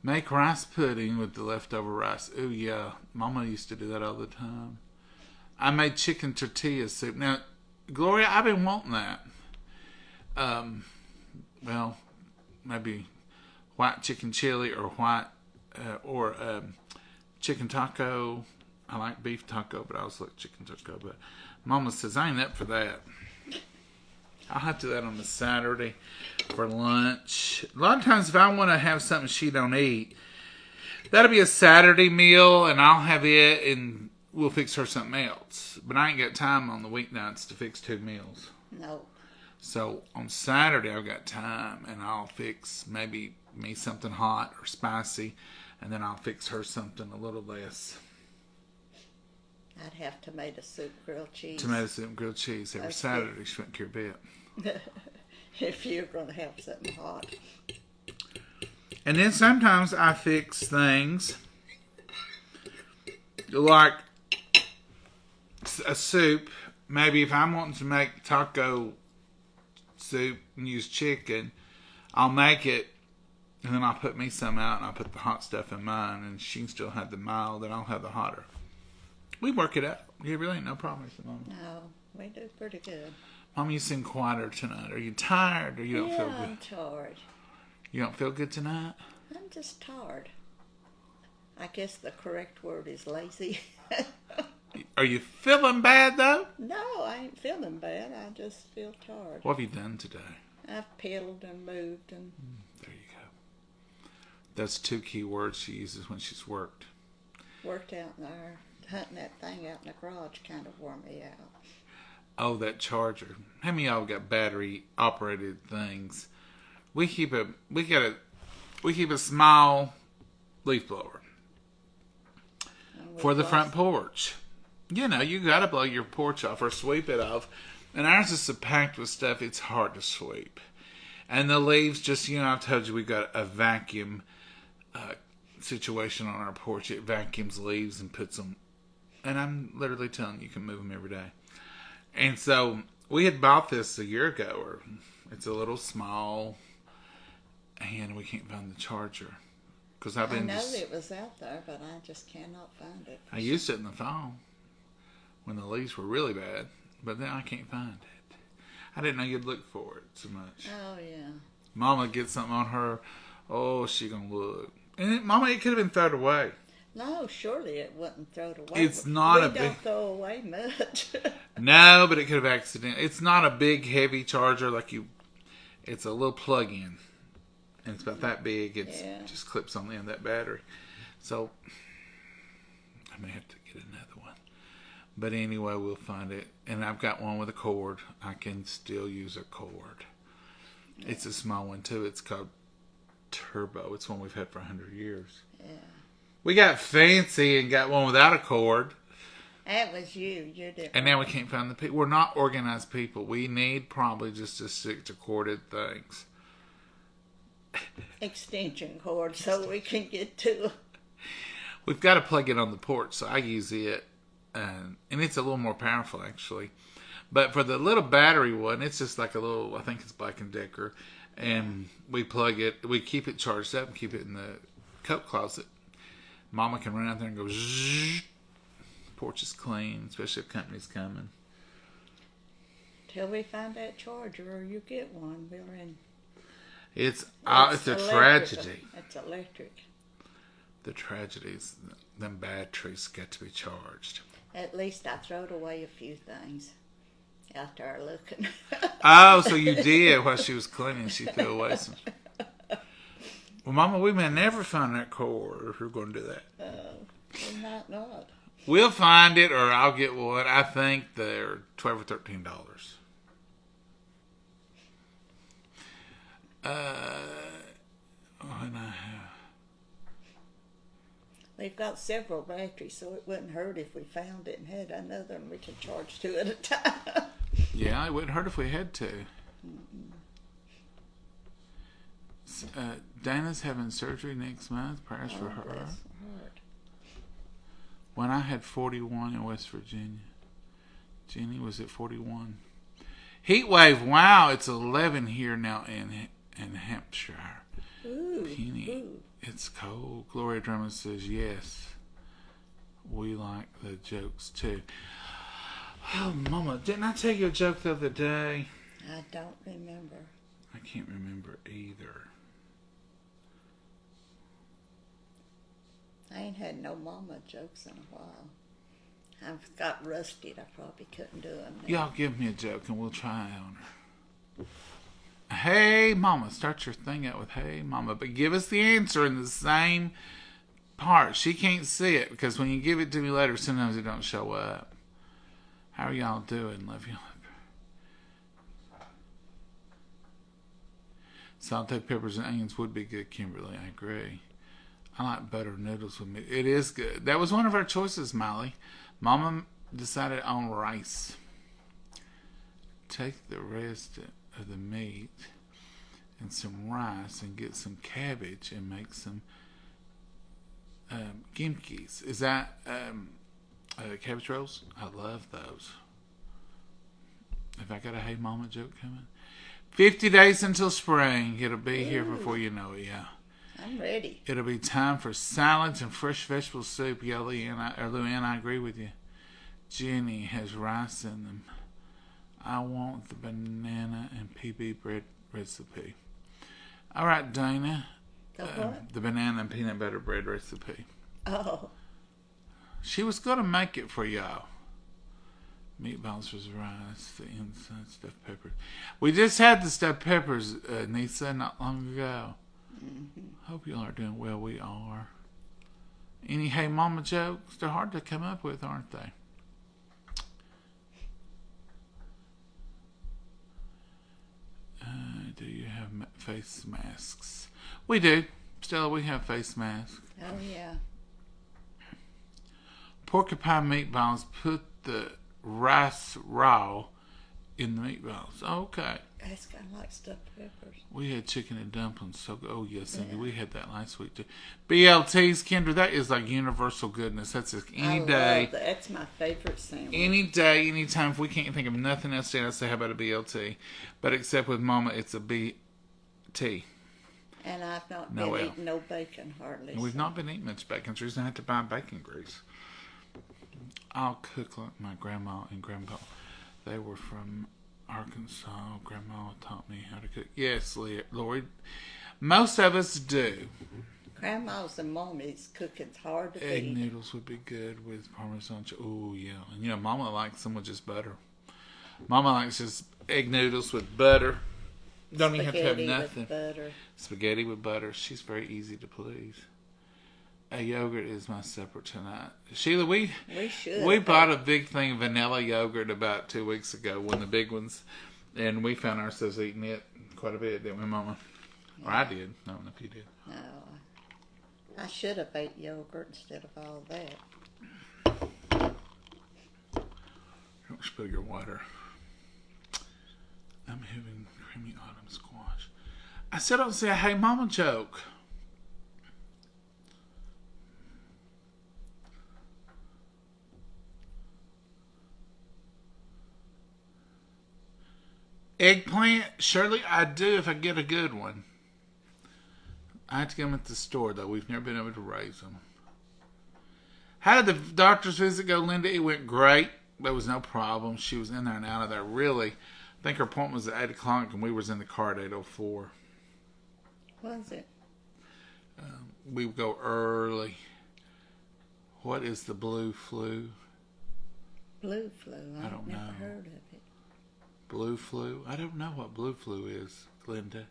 Make rice pudding with the leftover rice. Ooh, yeah. Mama used to do that all the time. I made chicken tortilla soup. Now, Gloria, I've been wanting that. Well, maybe white chicken chili or chicken taco. I like beef taco, but I also like chicken taco. But Mama says I ain't up for that. I'll have to do that on a Saturday for lunch. A lot of times if I want to have something she don't eat, that'll be a Saturday meal, and I'll have it, and we'll fix her something else. But I ain't got time on the weeknights to fix 2 meals. No. So on Saturday I've got time, and I'll fix maybe me something hot or spicy, and then I'll fix her something a little less. I'd have tomato soup, grilled cheese. Tomato soup and grilled cheese every Saturday. She wouldn't care a bit. If you're going to have something hot. And then sometimes I fix things like a soup. Maybe if I'm wanting to make taco soup and use chicken, I'll make it, and then I'll put me some out, and I'll put the hot stuff in mine, and she can still have the mild, and I'll have the hotter. We work it out. You really ain't no problem with Mama. No, we do pretty good. Mama, you seem quieter tonight. Are you tired, or you don't feel good? I'm tired. You don't feel good tonight? I'm just tired. I guess the correct word is lazy. Are you feeling bad, though? No, I ain't feeling bad. I just feel tired. What have you done today? I've peeled and moved and... There you go. That's 2 key words she uses when she's worked. Worked out in there. Hunting that thing out in the garage kind of wore me out. Oh, that charger. How many of y'all got battery operated things? We keep a small leaf blower for the front porch. You know, you gotta blow your porch off or sweep it off. And ours is so packed with stuff, it's hard to sweep. And the leaves just, I told you we got a vacuum situation on our porch. It vacuums leaves and puts them, and I'm literally telling you, you can move them every day. And so we had bought this a year ago, or it's a little small, and we can't find the charger. Because I know it was out there, but I just cannot find it. I used it in the fall when the leaves were really bad, but then I can't find it. I didn't know you'd look for it so much. Oh, yeah. Mama gets something on her. Oh, she gonna look. And Mama, it could have been thrown away. No, surely it wasn't thrown away. It's not a big... We don't throw away much. No, but it could have accidentally... It's not a big, heavy charger like you... It's a little plug-in. And it's about that big. It just clips on the end of that battery. So, I may have to get another one. But anyway, we'll find it. And I've got one with a cord. I can still use a cord. Yeah. It's a small one, too. It's called Turbo. It's one we've had for 100 years. Yeah. We got fancy and got one without a cord. That was you. You did. And now we can't find the people. We're not organized people. We need probably just to stick to corded things. Extension cord so we can get to. We've got to plug it on the porch, so I use it. And it's a little more powerful, actually. But for the little battery one, it's just like a little, I think it's Black & Decker. And we plug it, we keep it charged up and keep it in the coat closet. Mama can run out there and go zzz. Porch is clean, especially if company's coming. Till we find that charger or you get one, we're in. It's a tragedy. It's electric. The tragedies, them batteries got to be charged. At least I throwed away a few things out there looking. Oh, so you did while she was cleaning. She threw away some. Well, Mama, we may never find that cord if we're going to do that. We might not. We'll find it, or I'll get one. I think they're $12 or $13. We've got several batteries, so it wouldn't hurt if we found it and had another, and we could charge 2 at a time. Yeah, it wouldn't hurt if we had to. Dana's having surgery next month. Prayers for her. Bless her heart. When I had 41 in West Virginia. Jenny was at 41. Heat wave. Wow, it's 11 here now in Hampshire. Ooh, Penny, ooh. it's cold. Gloria Drummond says yes. We like the jokes too. Oh, Mama, didn't I tell you a joke the other day? I don't remember. I can't remember either. I ain't had no mama jokes in a while. I've got rusty. I probably couldn't do them. Y'all give me a joke and we'll try on her. Hey, Mama. Start your thing out with hey, Mama. But give us the answer in the same part. She can't see it because when you give it to me later, sometimes it don't show up. How are y'all doing? Love you. Salted peppers and onions would be good, Kimberly. I agree. I like butter noodles with meat. It is good. That was one of our choices, Molly. Mama decided on rice. Take the rest of the meat and some rice and get some cabbage and make some gimkis. Is that cabbage rolls? I love those. Have I got a hey mama joke coming? 50 days until spring. It'll be here before you know it, yeah. I'm ready. It'll be time for salads and fresh vegetable soup. Yeah, Luann, I agree with you. Jenny has rice in them. I want the banana and PB bread recipe. All right, Dana. The what? The banana and peanut butter bread recipe. Oh. She was going to make it for y'all. Meatballs was rice, the inside stuffed peppers. We just had the stuffed peppers, Nisa, not long ago. Mm-hmm. Hope y'all are doing well. We are. Any hey mama jokes? They're hard to come up with, aren't they? Do you have face masks? We do. Stella, we have face masks. Oh, yeah. Porcupine meatballs. Put the rice raw in the meatballs. Okay. That's kind of like stuffed peppers. We had chicken and dumplings. So, oh yes, Cindy, we had that last week too. BLTs, Kendra, that is like universal goodness. That's just any day. Love that. That's my favorite sandwich. Any day, anytime. If we can't think of nothing else to say, how about a BLT? But except with Mama, it's a BT. And I've not been eating no bacon hardly. We've not been eating much bacon. It's the reason I had to buy bacon grease. I'll cook like my grandma and grandpa. They were from Arkansas. Grandma taught me how to cook. Yes, Lori. Most of us do. Grandma's and mommy's cooking's hard to Egg beat. noodles would be good with Parmesan. Oh, yeah. And, you know, Mama likes them with just butter. Mama likes just egg noodles with butter. Don't even have to have nothing. With butter. Spaghetti with butter. She's very easy to please. A yogurt is my supper tonight. Sheila, we bought a big thing of vanilla yogurt about 2 weeks ago, one of the big ones, and we found ourselves eating it quite a bit, didn't we, Mama? Yeah. Or I did. I don't know if you did. No. I should have ate yogurt instead of all that. Don't spill your water. I'm having creamy autumn squash. I still don't say a hey mama joke. Eggplant, Shirley, I do if I get a good one. I have to get them at the store, though. We've never been able to raise them. How did the doctor's visit go, Linda? It went great. There was no problem. She was in there and out of there. Really, I think her appointment was at 8 o'clock, and we was in the car at 8:04. Was it? We would go early. What is the blue flu? Blue flu. I don't know. Never heard of it. Blue flu? I don't know what blue flu is, Linda.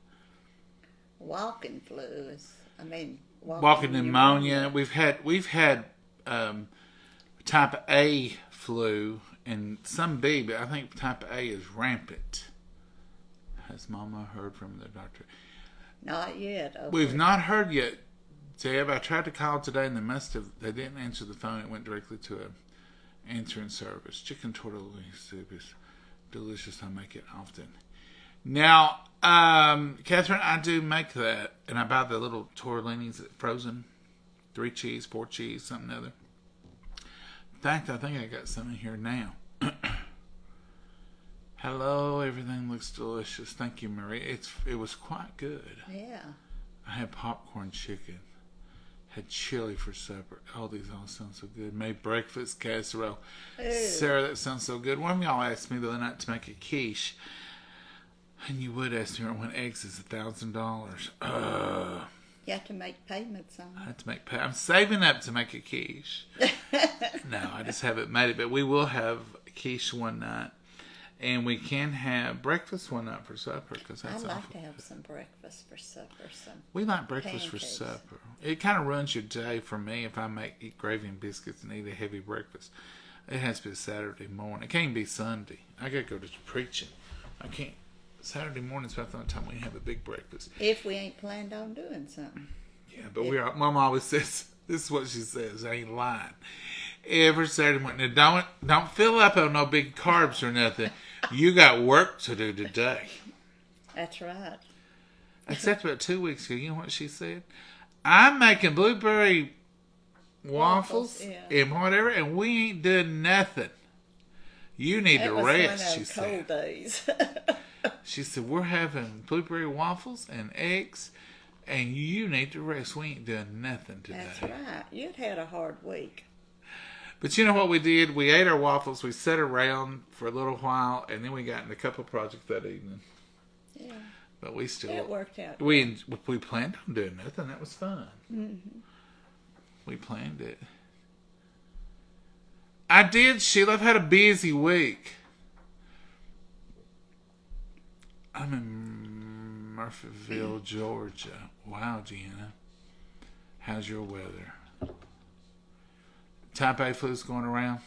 Walking flu is, walking pneumonia. We've had type A flu and some B, but I think type A is rampant. Has Mama heard from the doctor? Not yet. Okay. We've not heard yet. Deb, I tried to call today and they didn't answer the phone. It went directly to a answering service. Chicken tortellini soup is delicious. I make it often. Now, Catherine, I do make that, and I buy the little tortellinis frozen, 3 cheese, 4 cheese, something other. In fact, I think I got some in here now. Hello, everything looks delicious. Thank you, Marie. It was quite good. Yeah. I had popcorn chicken. Had chili for supper. Oh, these all sound so good. Made breakfast casserole. Ooh. Sarah, that sounds so good. One of y'all asked me the other night to make a quiche. And you would ask me when eggs is $1,000. You have to make payments on I have to make. I'm saving up to make a quiche. No, I just haven't made it. But we will have quiche one night. And we can have breakfast one night for supper. Cause I'd that's like awful. to have some breakfast for supper. We like breakfast for pancakes. supper. It kind of ruins your day for me if I eat gravy and biscuits and eat a heavy breakfast. It has to be Saturday morning. It can't be Sunday. I got to go to preaching. I can't. Saturday morning's about the only time we have a big breakfast. If we ain't planned on doing something. Yeah, but Mom always says, this is what she says, I ain't lying. Every Saturday morning. Now don't fill up on no big carbs or nothing. You got work to do today. That's right. Except about 2 weeks ago, you know what she said? I'm making blueberry waffles yeah. and whatever, and we ain't doing nothing. You need to rest, she cold said. days. She said, we're having blueberry waffles and eggs, and you need to rest. We ain't doing nothing today. That's right. You'd had a hard week. But you know what we did? We ate our waffles, we sat around for a little while, and then we got in a couple projects that evening. Yeah. But we still... It worked out. We planned on doing nothing. That was fun. Mm-hmm. We planned it. I did, Sheila. I've had a busy week. I'm in Murphyville, Georgia. Wow, Gianna. How's your weather? Type A flu's going around.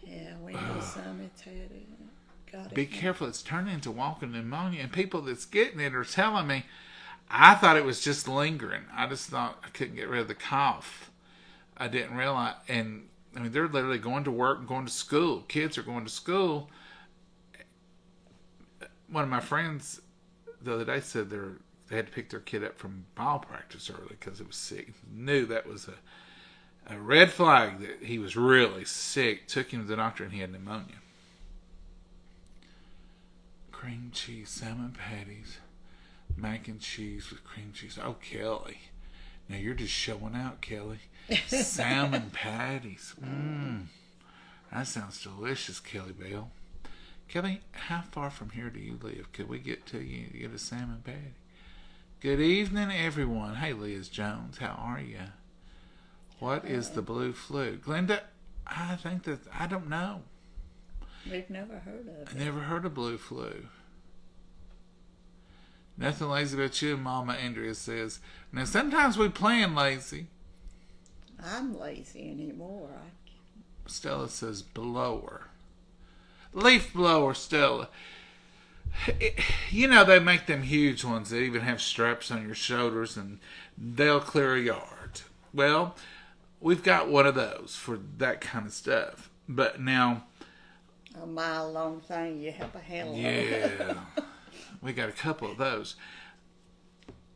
Yeah, we know some it's had it. Got it. Be careful. It's turning into walking pneumonia. And people that's getting it are telling me, I thought it was just lingering. I just thought I couldn't get rid of the cough. I didn't realize. And, I mean, they're literally going to work and going to school. Kids are going to school. One of my friends the other day said they had to pick their kid up from ball practice early because it was sick. Knew that was a red flag that he was really sick. Took him to the doctor and he had pneumonia. Cream cheese, salmon patties, mac and cheese with cream cheese. Oh, Kelly. Now you're just showing out, Kelly. Salmon patties. That sounds delicious, Kelly Bell. Kelly, how far from here do you live? Could we get to you to get a salmon patty? Good evening, everyone. Hey, Liz Jones, how are you? What is the blue flu? Glenda, I don't know. We've never heard of it. I never heard of blue flu. Nothing lazy about you, Mama Andrea says. Now, sometimes we plan lazy. I'm lazy anymore. Stella says blower. Leaf blower, Stella. You know, they make them huge ones that even have straps on your shoulders and they'll clear a yard. Well, we've got one of those for that kind of stuff. But now... A mile-long thing, you have a handle on. Yeah. We got a couple of those.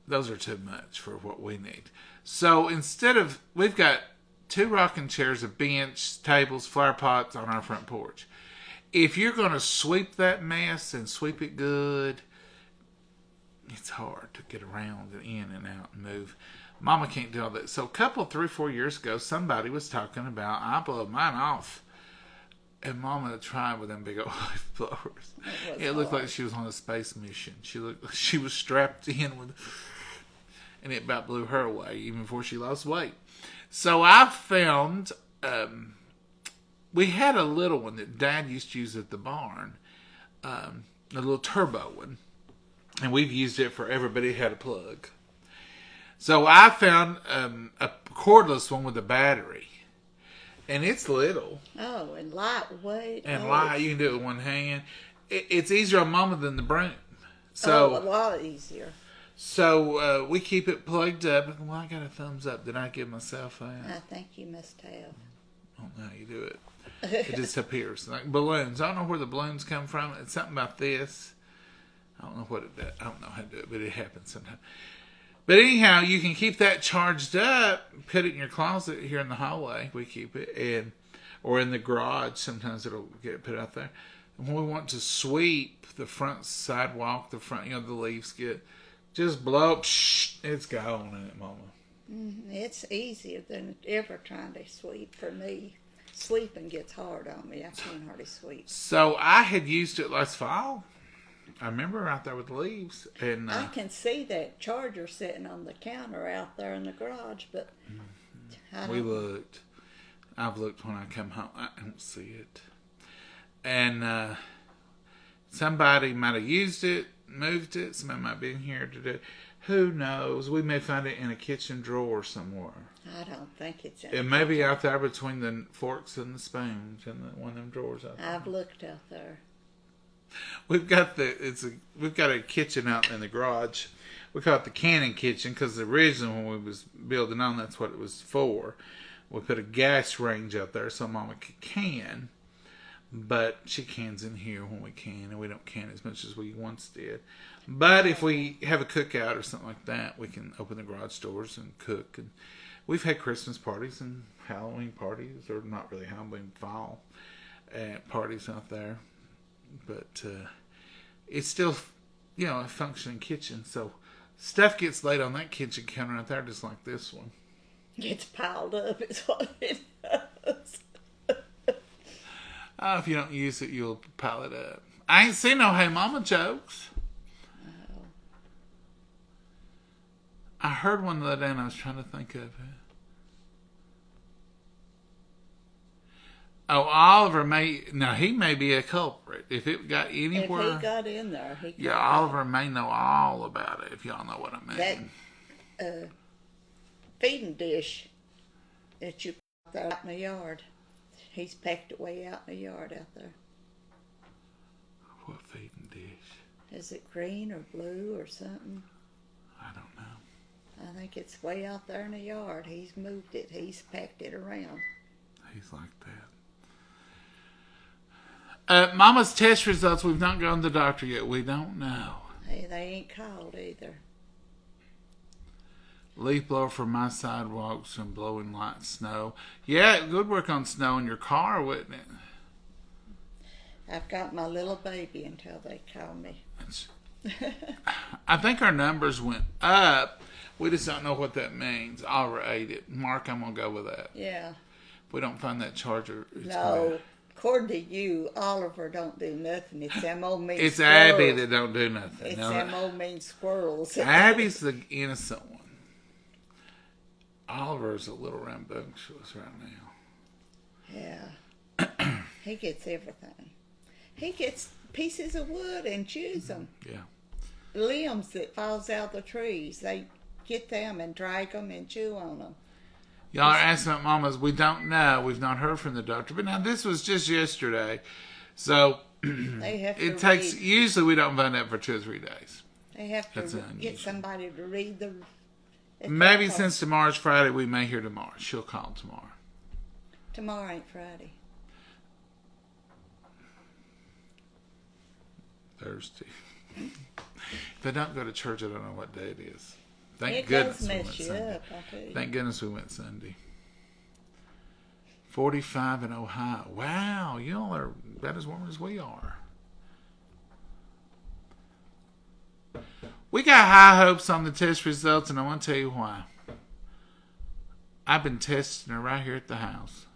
Those are too much for what we need. So instead of... We've got 2 rocking chairs, a bench, tables, flower pots on our front porch. If you're going to sweep that mess and sweep it good, it's hard to get around and in and out and move. Mama can't do all that. So a couple, 3 or 4 years ago, somebody was talking about, I blow mine off. And Mama tried with them big old leaf blowers. It looked like she was on a space mission. She looked like she was strapped in with, and it about blew her away even before she lost weight. So I found, we had a little one that Dad used to use at the barn, a little turbo one, and we've used it forever, but it had a plug. So I found a cordless one with a battery. And it's little. Oh, and lightweight. And light, you can do it with one hand. It's easier on Mama than the broom. So, a lot easier. So we keep it plugged up. Well, I got a thumbs up. Did I give myself that? I think you must have. I don't know how you do it. It just appears. Like balloons. I don't know where the balloons come from. It's something about this. I don't know what it does. I don't know how to do it, but it happens sometimes. But anyhow, you can keep that charged up, put it in your closet here in the hallway. We keep it, or in the garage. Sometimes it'll get put out there. when we want to sweep the front sidewalk, the front, the leaves get, just blow up, it's gone in it, Mama. It's easier than ever trying to sweep for me. Sweeping gets hard on me. I can't hardly sweep. So I had used it last fall. I remember out there with the leaves. And I can see that charger sitting on the counter out there in the garage, but we looked. I've looked when I come home. I don't see it. And somebody might have used it, moved it. Somebody might be in here to do it. Who knows? We may find it in a kitchen drawer somewhere. I don't think it's in. It may be out there between the forks and the spoons in one of them drawers out there. I've looked out there. We've got a kitchen out in the garage. We call it the cannon kitchen because originally when we was building on, that's what it was for. We put a gas range out there so Mama could can, but she cans in here when we can, and we don't can as much as we once did. But if we have a cookout or something like that, we can open the garage doors and cook. And we've had Christmas parties and Halloween parties, or not really Halloween, fall parties out there. But it's still, a functioning kitchen. So stuff gets laid on that kitchen counter out there just like this one. It's piled up is what it does. If you don't use it, you'll pile it up. I ain't seen no Hey Mama jokes. No. I heard one the other day and I was trying to think of it. Oh, Oliver he may be a culprit. If it got anywhere. If he got in there, he could. Yeah, Oliver may know all about it, if y'all know what I mean. That feeding dish that you put out in the yard. He's packed it way out in the yard out there. What feeding dish? Is it green or blue or something? I don't know. I think it's way out there in the yard. He's moved it. He's packed it around. He's like that. Mama's test results, we've not gone to the doctor yet. We don't know. Hey, they ain't called either. Leaf blower for my sidewalks and blowing light snow. Yeah, it would work on snow in your car, wouldn't it? I've got my little baby until they call me. I think our numbers went up. We just don't know what that means. Oliver ate it. Mark, I'm going to go with that. Yeah. If we don't find that charger, no. According to you, Oliver don't do nothing. It's them old mean It's squirrels. Abby that don't do nothing. It's them old mean squirrels. Abby's the innocent one. Oliver's a little rambunctious right now. Yeah. He gets everything. He gets pieces of wood and chews them. Yeah. Limbs that falls out the trees. They get them and drag them and chew on them. Y'all are asking about Mamas. We don't know. We've not heard from the doctor. But now this was just yesterday. So they have to it takes, read. Usually we don't find out for 2 or 3 days. They have to That's get somebody to read the... Maybe since tomorrow's Friday, we may hear tomorrow. She'll call tomorrow. Tomorrow ain't Friday. Thursday. If I don't go to church, I don't know what day it is. Thank It goodness does we mess went you Sunday. up, I tell you. Thank goodness we went Sunday. 45 in Ohio. Wow, you all are about as warm as we are. We got high hopes on the test results, and I want to tell you why. I've been testing her right here at the house.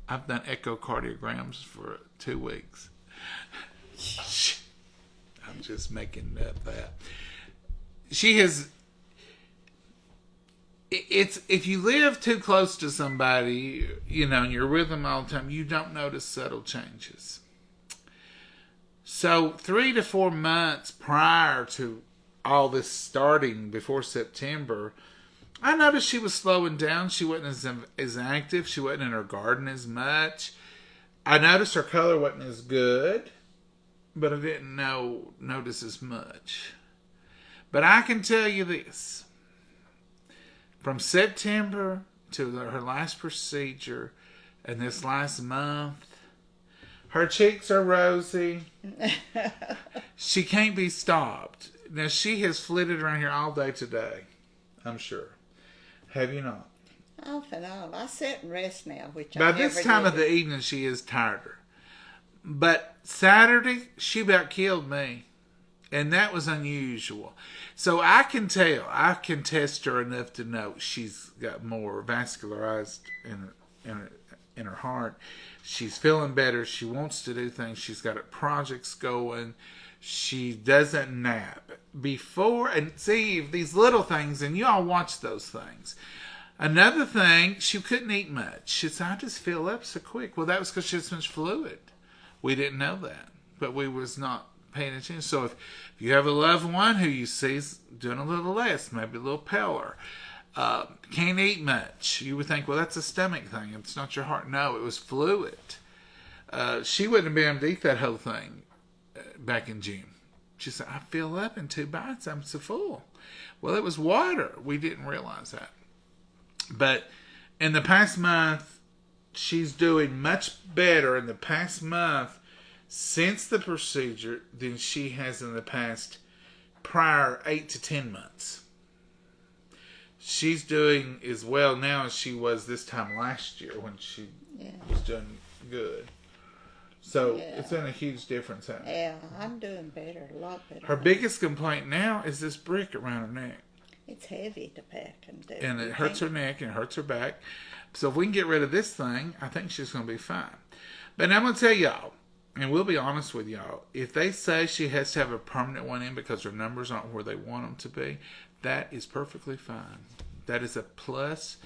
I've done echocardiograms for 2 weeks. I'm just making up that. She has... It's if you live too close to somebody, and you're with them all the time, you don't notice subtle changes. So 3 to 4 months prior to all this starting, before September, I noticed she was slowing down. She wasn't as active. She wasn't in her garden as much. I noticed her color wasn't as good, but I didn't notice as much. But I can tell you this. From September to her last procedure and this last month, her cheeks are rosy. She can't be stopped. Now, she has flitted around here all day today, I'm sure. Have you not? Off and on. I sit and rest now, which By I this never time did. of the evening, she is tireder. But Saturday, she about killed me. And that was unusual. So I can tell, I can test her enough to know she's got more vascularized in her heart. She's feeling better. She wants to do things. She's got projects going. She doesn't nap before. And see, these little things, and you all watch those things. Another thing, she couldn't eat much. She said, I just fill up so quick. Well, that was because she had so much fluid. We didn't know that, but we was not paying attention. So if you have a loved one who you see is doing a little less, maybe a little paler, can't eat much, you would think, well, that's a stomach thing. It's not your heart. No, it was fluid. She wouldn't have been able to eat that whole thing back in June. She said, I fill up in 2 bites. I'm so full. Well, it was water. We didn't realize that. But in the past month, she's doing much better in the past month since the procedure than she has in the past prior 8 to 10 months. She's doing as well now as she was this time last year when she was doing good. So it's been a huge difference. Yeah, I'm doing better, a lot better. Her biggest complaint now is this brick around her neck. It's heavy to pack and do. And it hurts her neck and it hurts her back. So if we can get rid of this thing, I think she's going to be fine. But now I'm going to tell y'all, and we'll be honest with y'all, if they say she has to have a permanent one in because her numbers aren't where they want them to be, that is perfectly fine. That is a plus.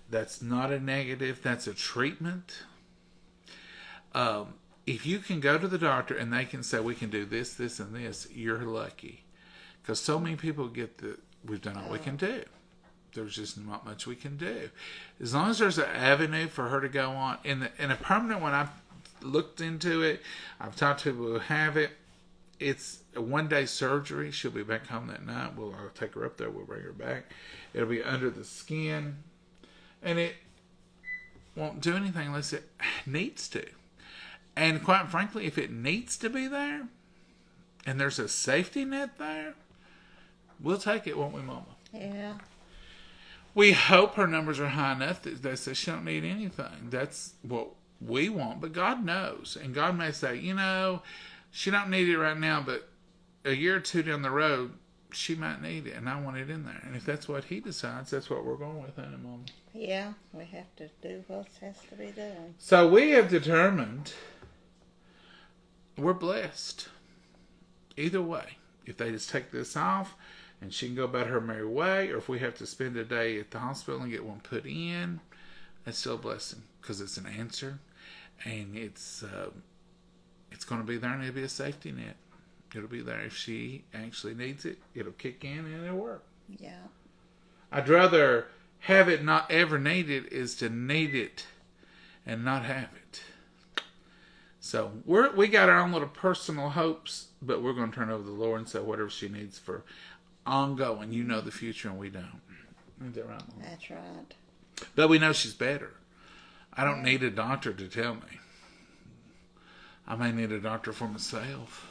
That's not a negative. That's a treatment. If you can go to the doctor and they can say, we can do this, this, and this, you're lucky. Because so many people get the, we've done all we can do. There's just not much we can do. As long as there's an avenue for her to go on. In a permanent one, I've looked into it. I've talked to people who have it. It's a 1-day surgery. She'll be back home that night. I'll take her up there. We'll bring her back. It'll be under the skin. And it won't do anything unless it needs to. And quite frankly, if it needs to be there, and there's a safety net there, we'll take it, won't we, Mama? Yeah. We hope her numbers are high enough that they say she don't need anything. That's what we want, but God knows. And God may say, she don't need it right now, but a year or two down the road, she might need it, and I want it in there. And if that's what He decides, that's what we're going with, ain't it, Mama? Yeah, we have to do what has to be done. So we have determined we're blessed. Either way, if they just take this off and she can go about her merry way, or if we have to spend a day at the hospital and get one put in, that's still a blessing because it's an answer, and it's going to be there, and it'll be a safety net. It'll be there if she actually needs it. It'll kick in and it'll work. Yeah. I'd rather have it not ever needed is to need it and not have it. So we got our own little personal hopes, but we're going to turn it over to the Lord and say whatever she needs for ongoing. You know the future, and we don't. Isn't that right, Mom? That's right. But we know she's better. I don't need a doctor to tell me. I may need a doctor for myself.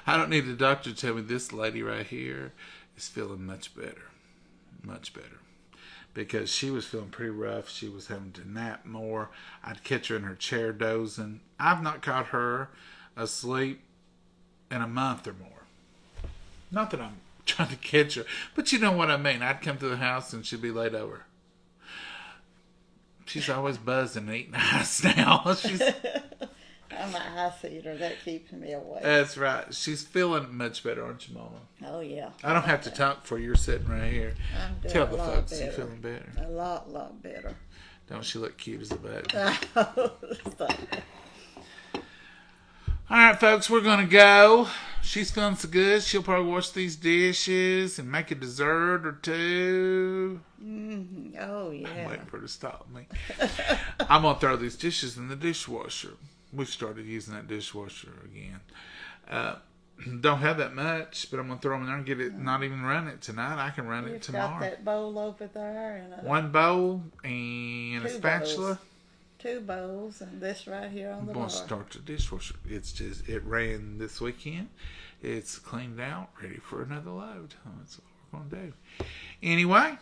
I don't need a doctor to tell me this lady right here is feeling much better. Much better. Because she was feeling pretty rough. She was having to nap more. I'd catch her in her chair dozing. I've not caught her asleep in a month or more. Not that I'm trying to catch her, but you know what I mean. I'd come to the house and she'd be laid over. She's always buzzing and eating ice now. She's... I'm a high seater. That keeps me awake. That's right. She's feeling much better, aren't you, Mama? Oh, yeah. I don't have to talk for you. You're sitting right here. I'm doing Tell a the lot folks better. you're feeling better. A lot better. Don't she look cute as a baby? All right, folks, we're going to go. She's feeling so good. She'll probably wash these dishes and make a dessert or two. Mm-hmm. Oh, yeah. I'm waiting for her to stop me. I'm going to throw these dishes in the dishwasher. We've started using that dishwasher again. Don't have that much, but I'm going to throw them in there and get it, not even run it tonight. I can run it tomorrow. Got that bowl over there. And one bowl and a spatula. Bowls. 2 bowls and this right here on the bar. I'm going to start the dishwasher. It ran this weekend. It's cleaned out, ready for another load. That's what we're going to do. Anyway,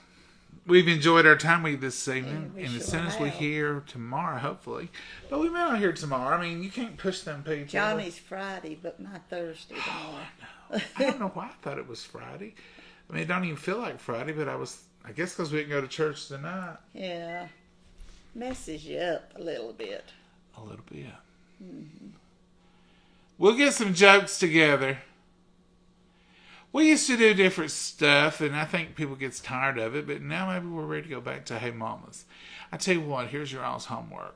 we've enjoyed our time with you this evening. Yeah, we and as sure soon as we have. hear tomorrow, hopefully. But we may not hear tomorrow. I mean, you can't push them people. Johnny's Friday, but not Thursday tomorrow. I don't know why I thought it was Friday. I mean, it don't even feel like Friday, but I guess because we didn't go to church tonight. Yeah. Messes you up a little bit. A little bit. Mm-hmm. We'll get some jokes together. We used to do different stuff, and I think people gets tired of it, but now maybe we're ready to go back to Hey Mamas. I tell you what, here's your all's homework.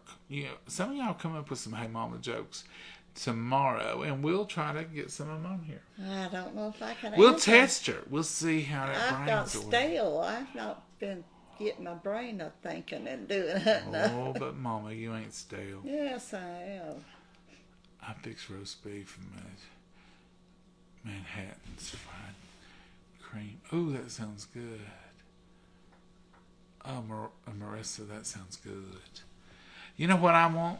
Some of y'all come up with some Hey Mama jokes tomorrow, and we'll try to get some of them on here. I don't know if I can We'll answer. test her. We'll see how that I've got brain's working. stale. I've not been getting my brain up thinking and doing it. Oh, but Mama, you ain't stale. Yes, I am. I fix roast beef from Manhattan's fried cream. Ooh, that sounds good. Oh, Marissa, that sounds good. You know what I want?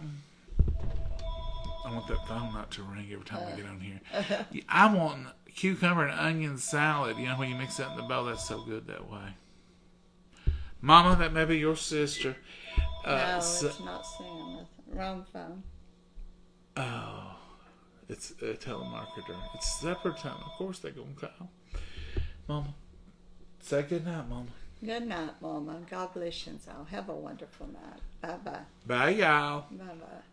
I want that phone not to ring every time we get on here. I want cucumber and onion salad. You know, when you mix that in the bowl, that's so good that way. Mama, that may be your sister. No, it's not saying nothing. Wrong phone. Oh, it's a telemarketer. It's supper time. Of course they're going to call. Mama, say good night, Mama. Good night, Mama. God bless you all. Have a wonderful night. Bye-bye. Bye, y'all. Bye-bye.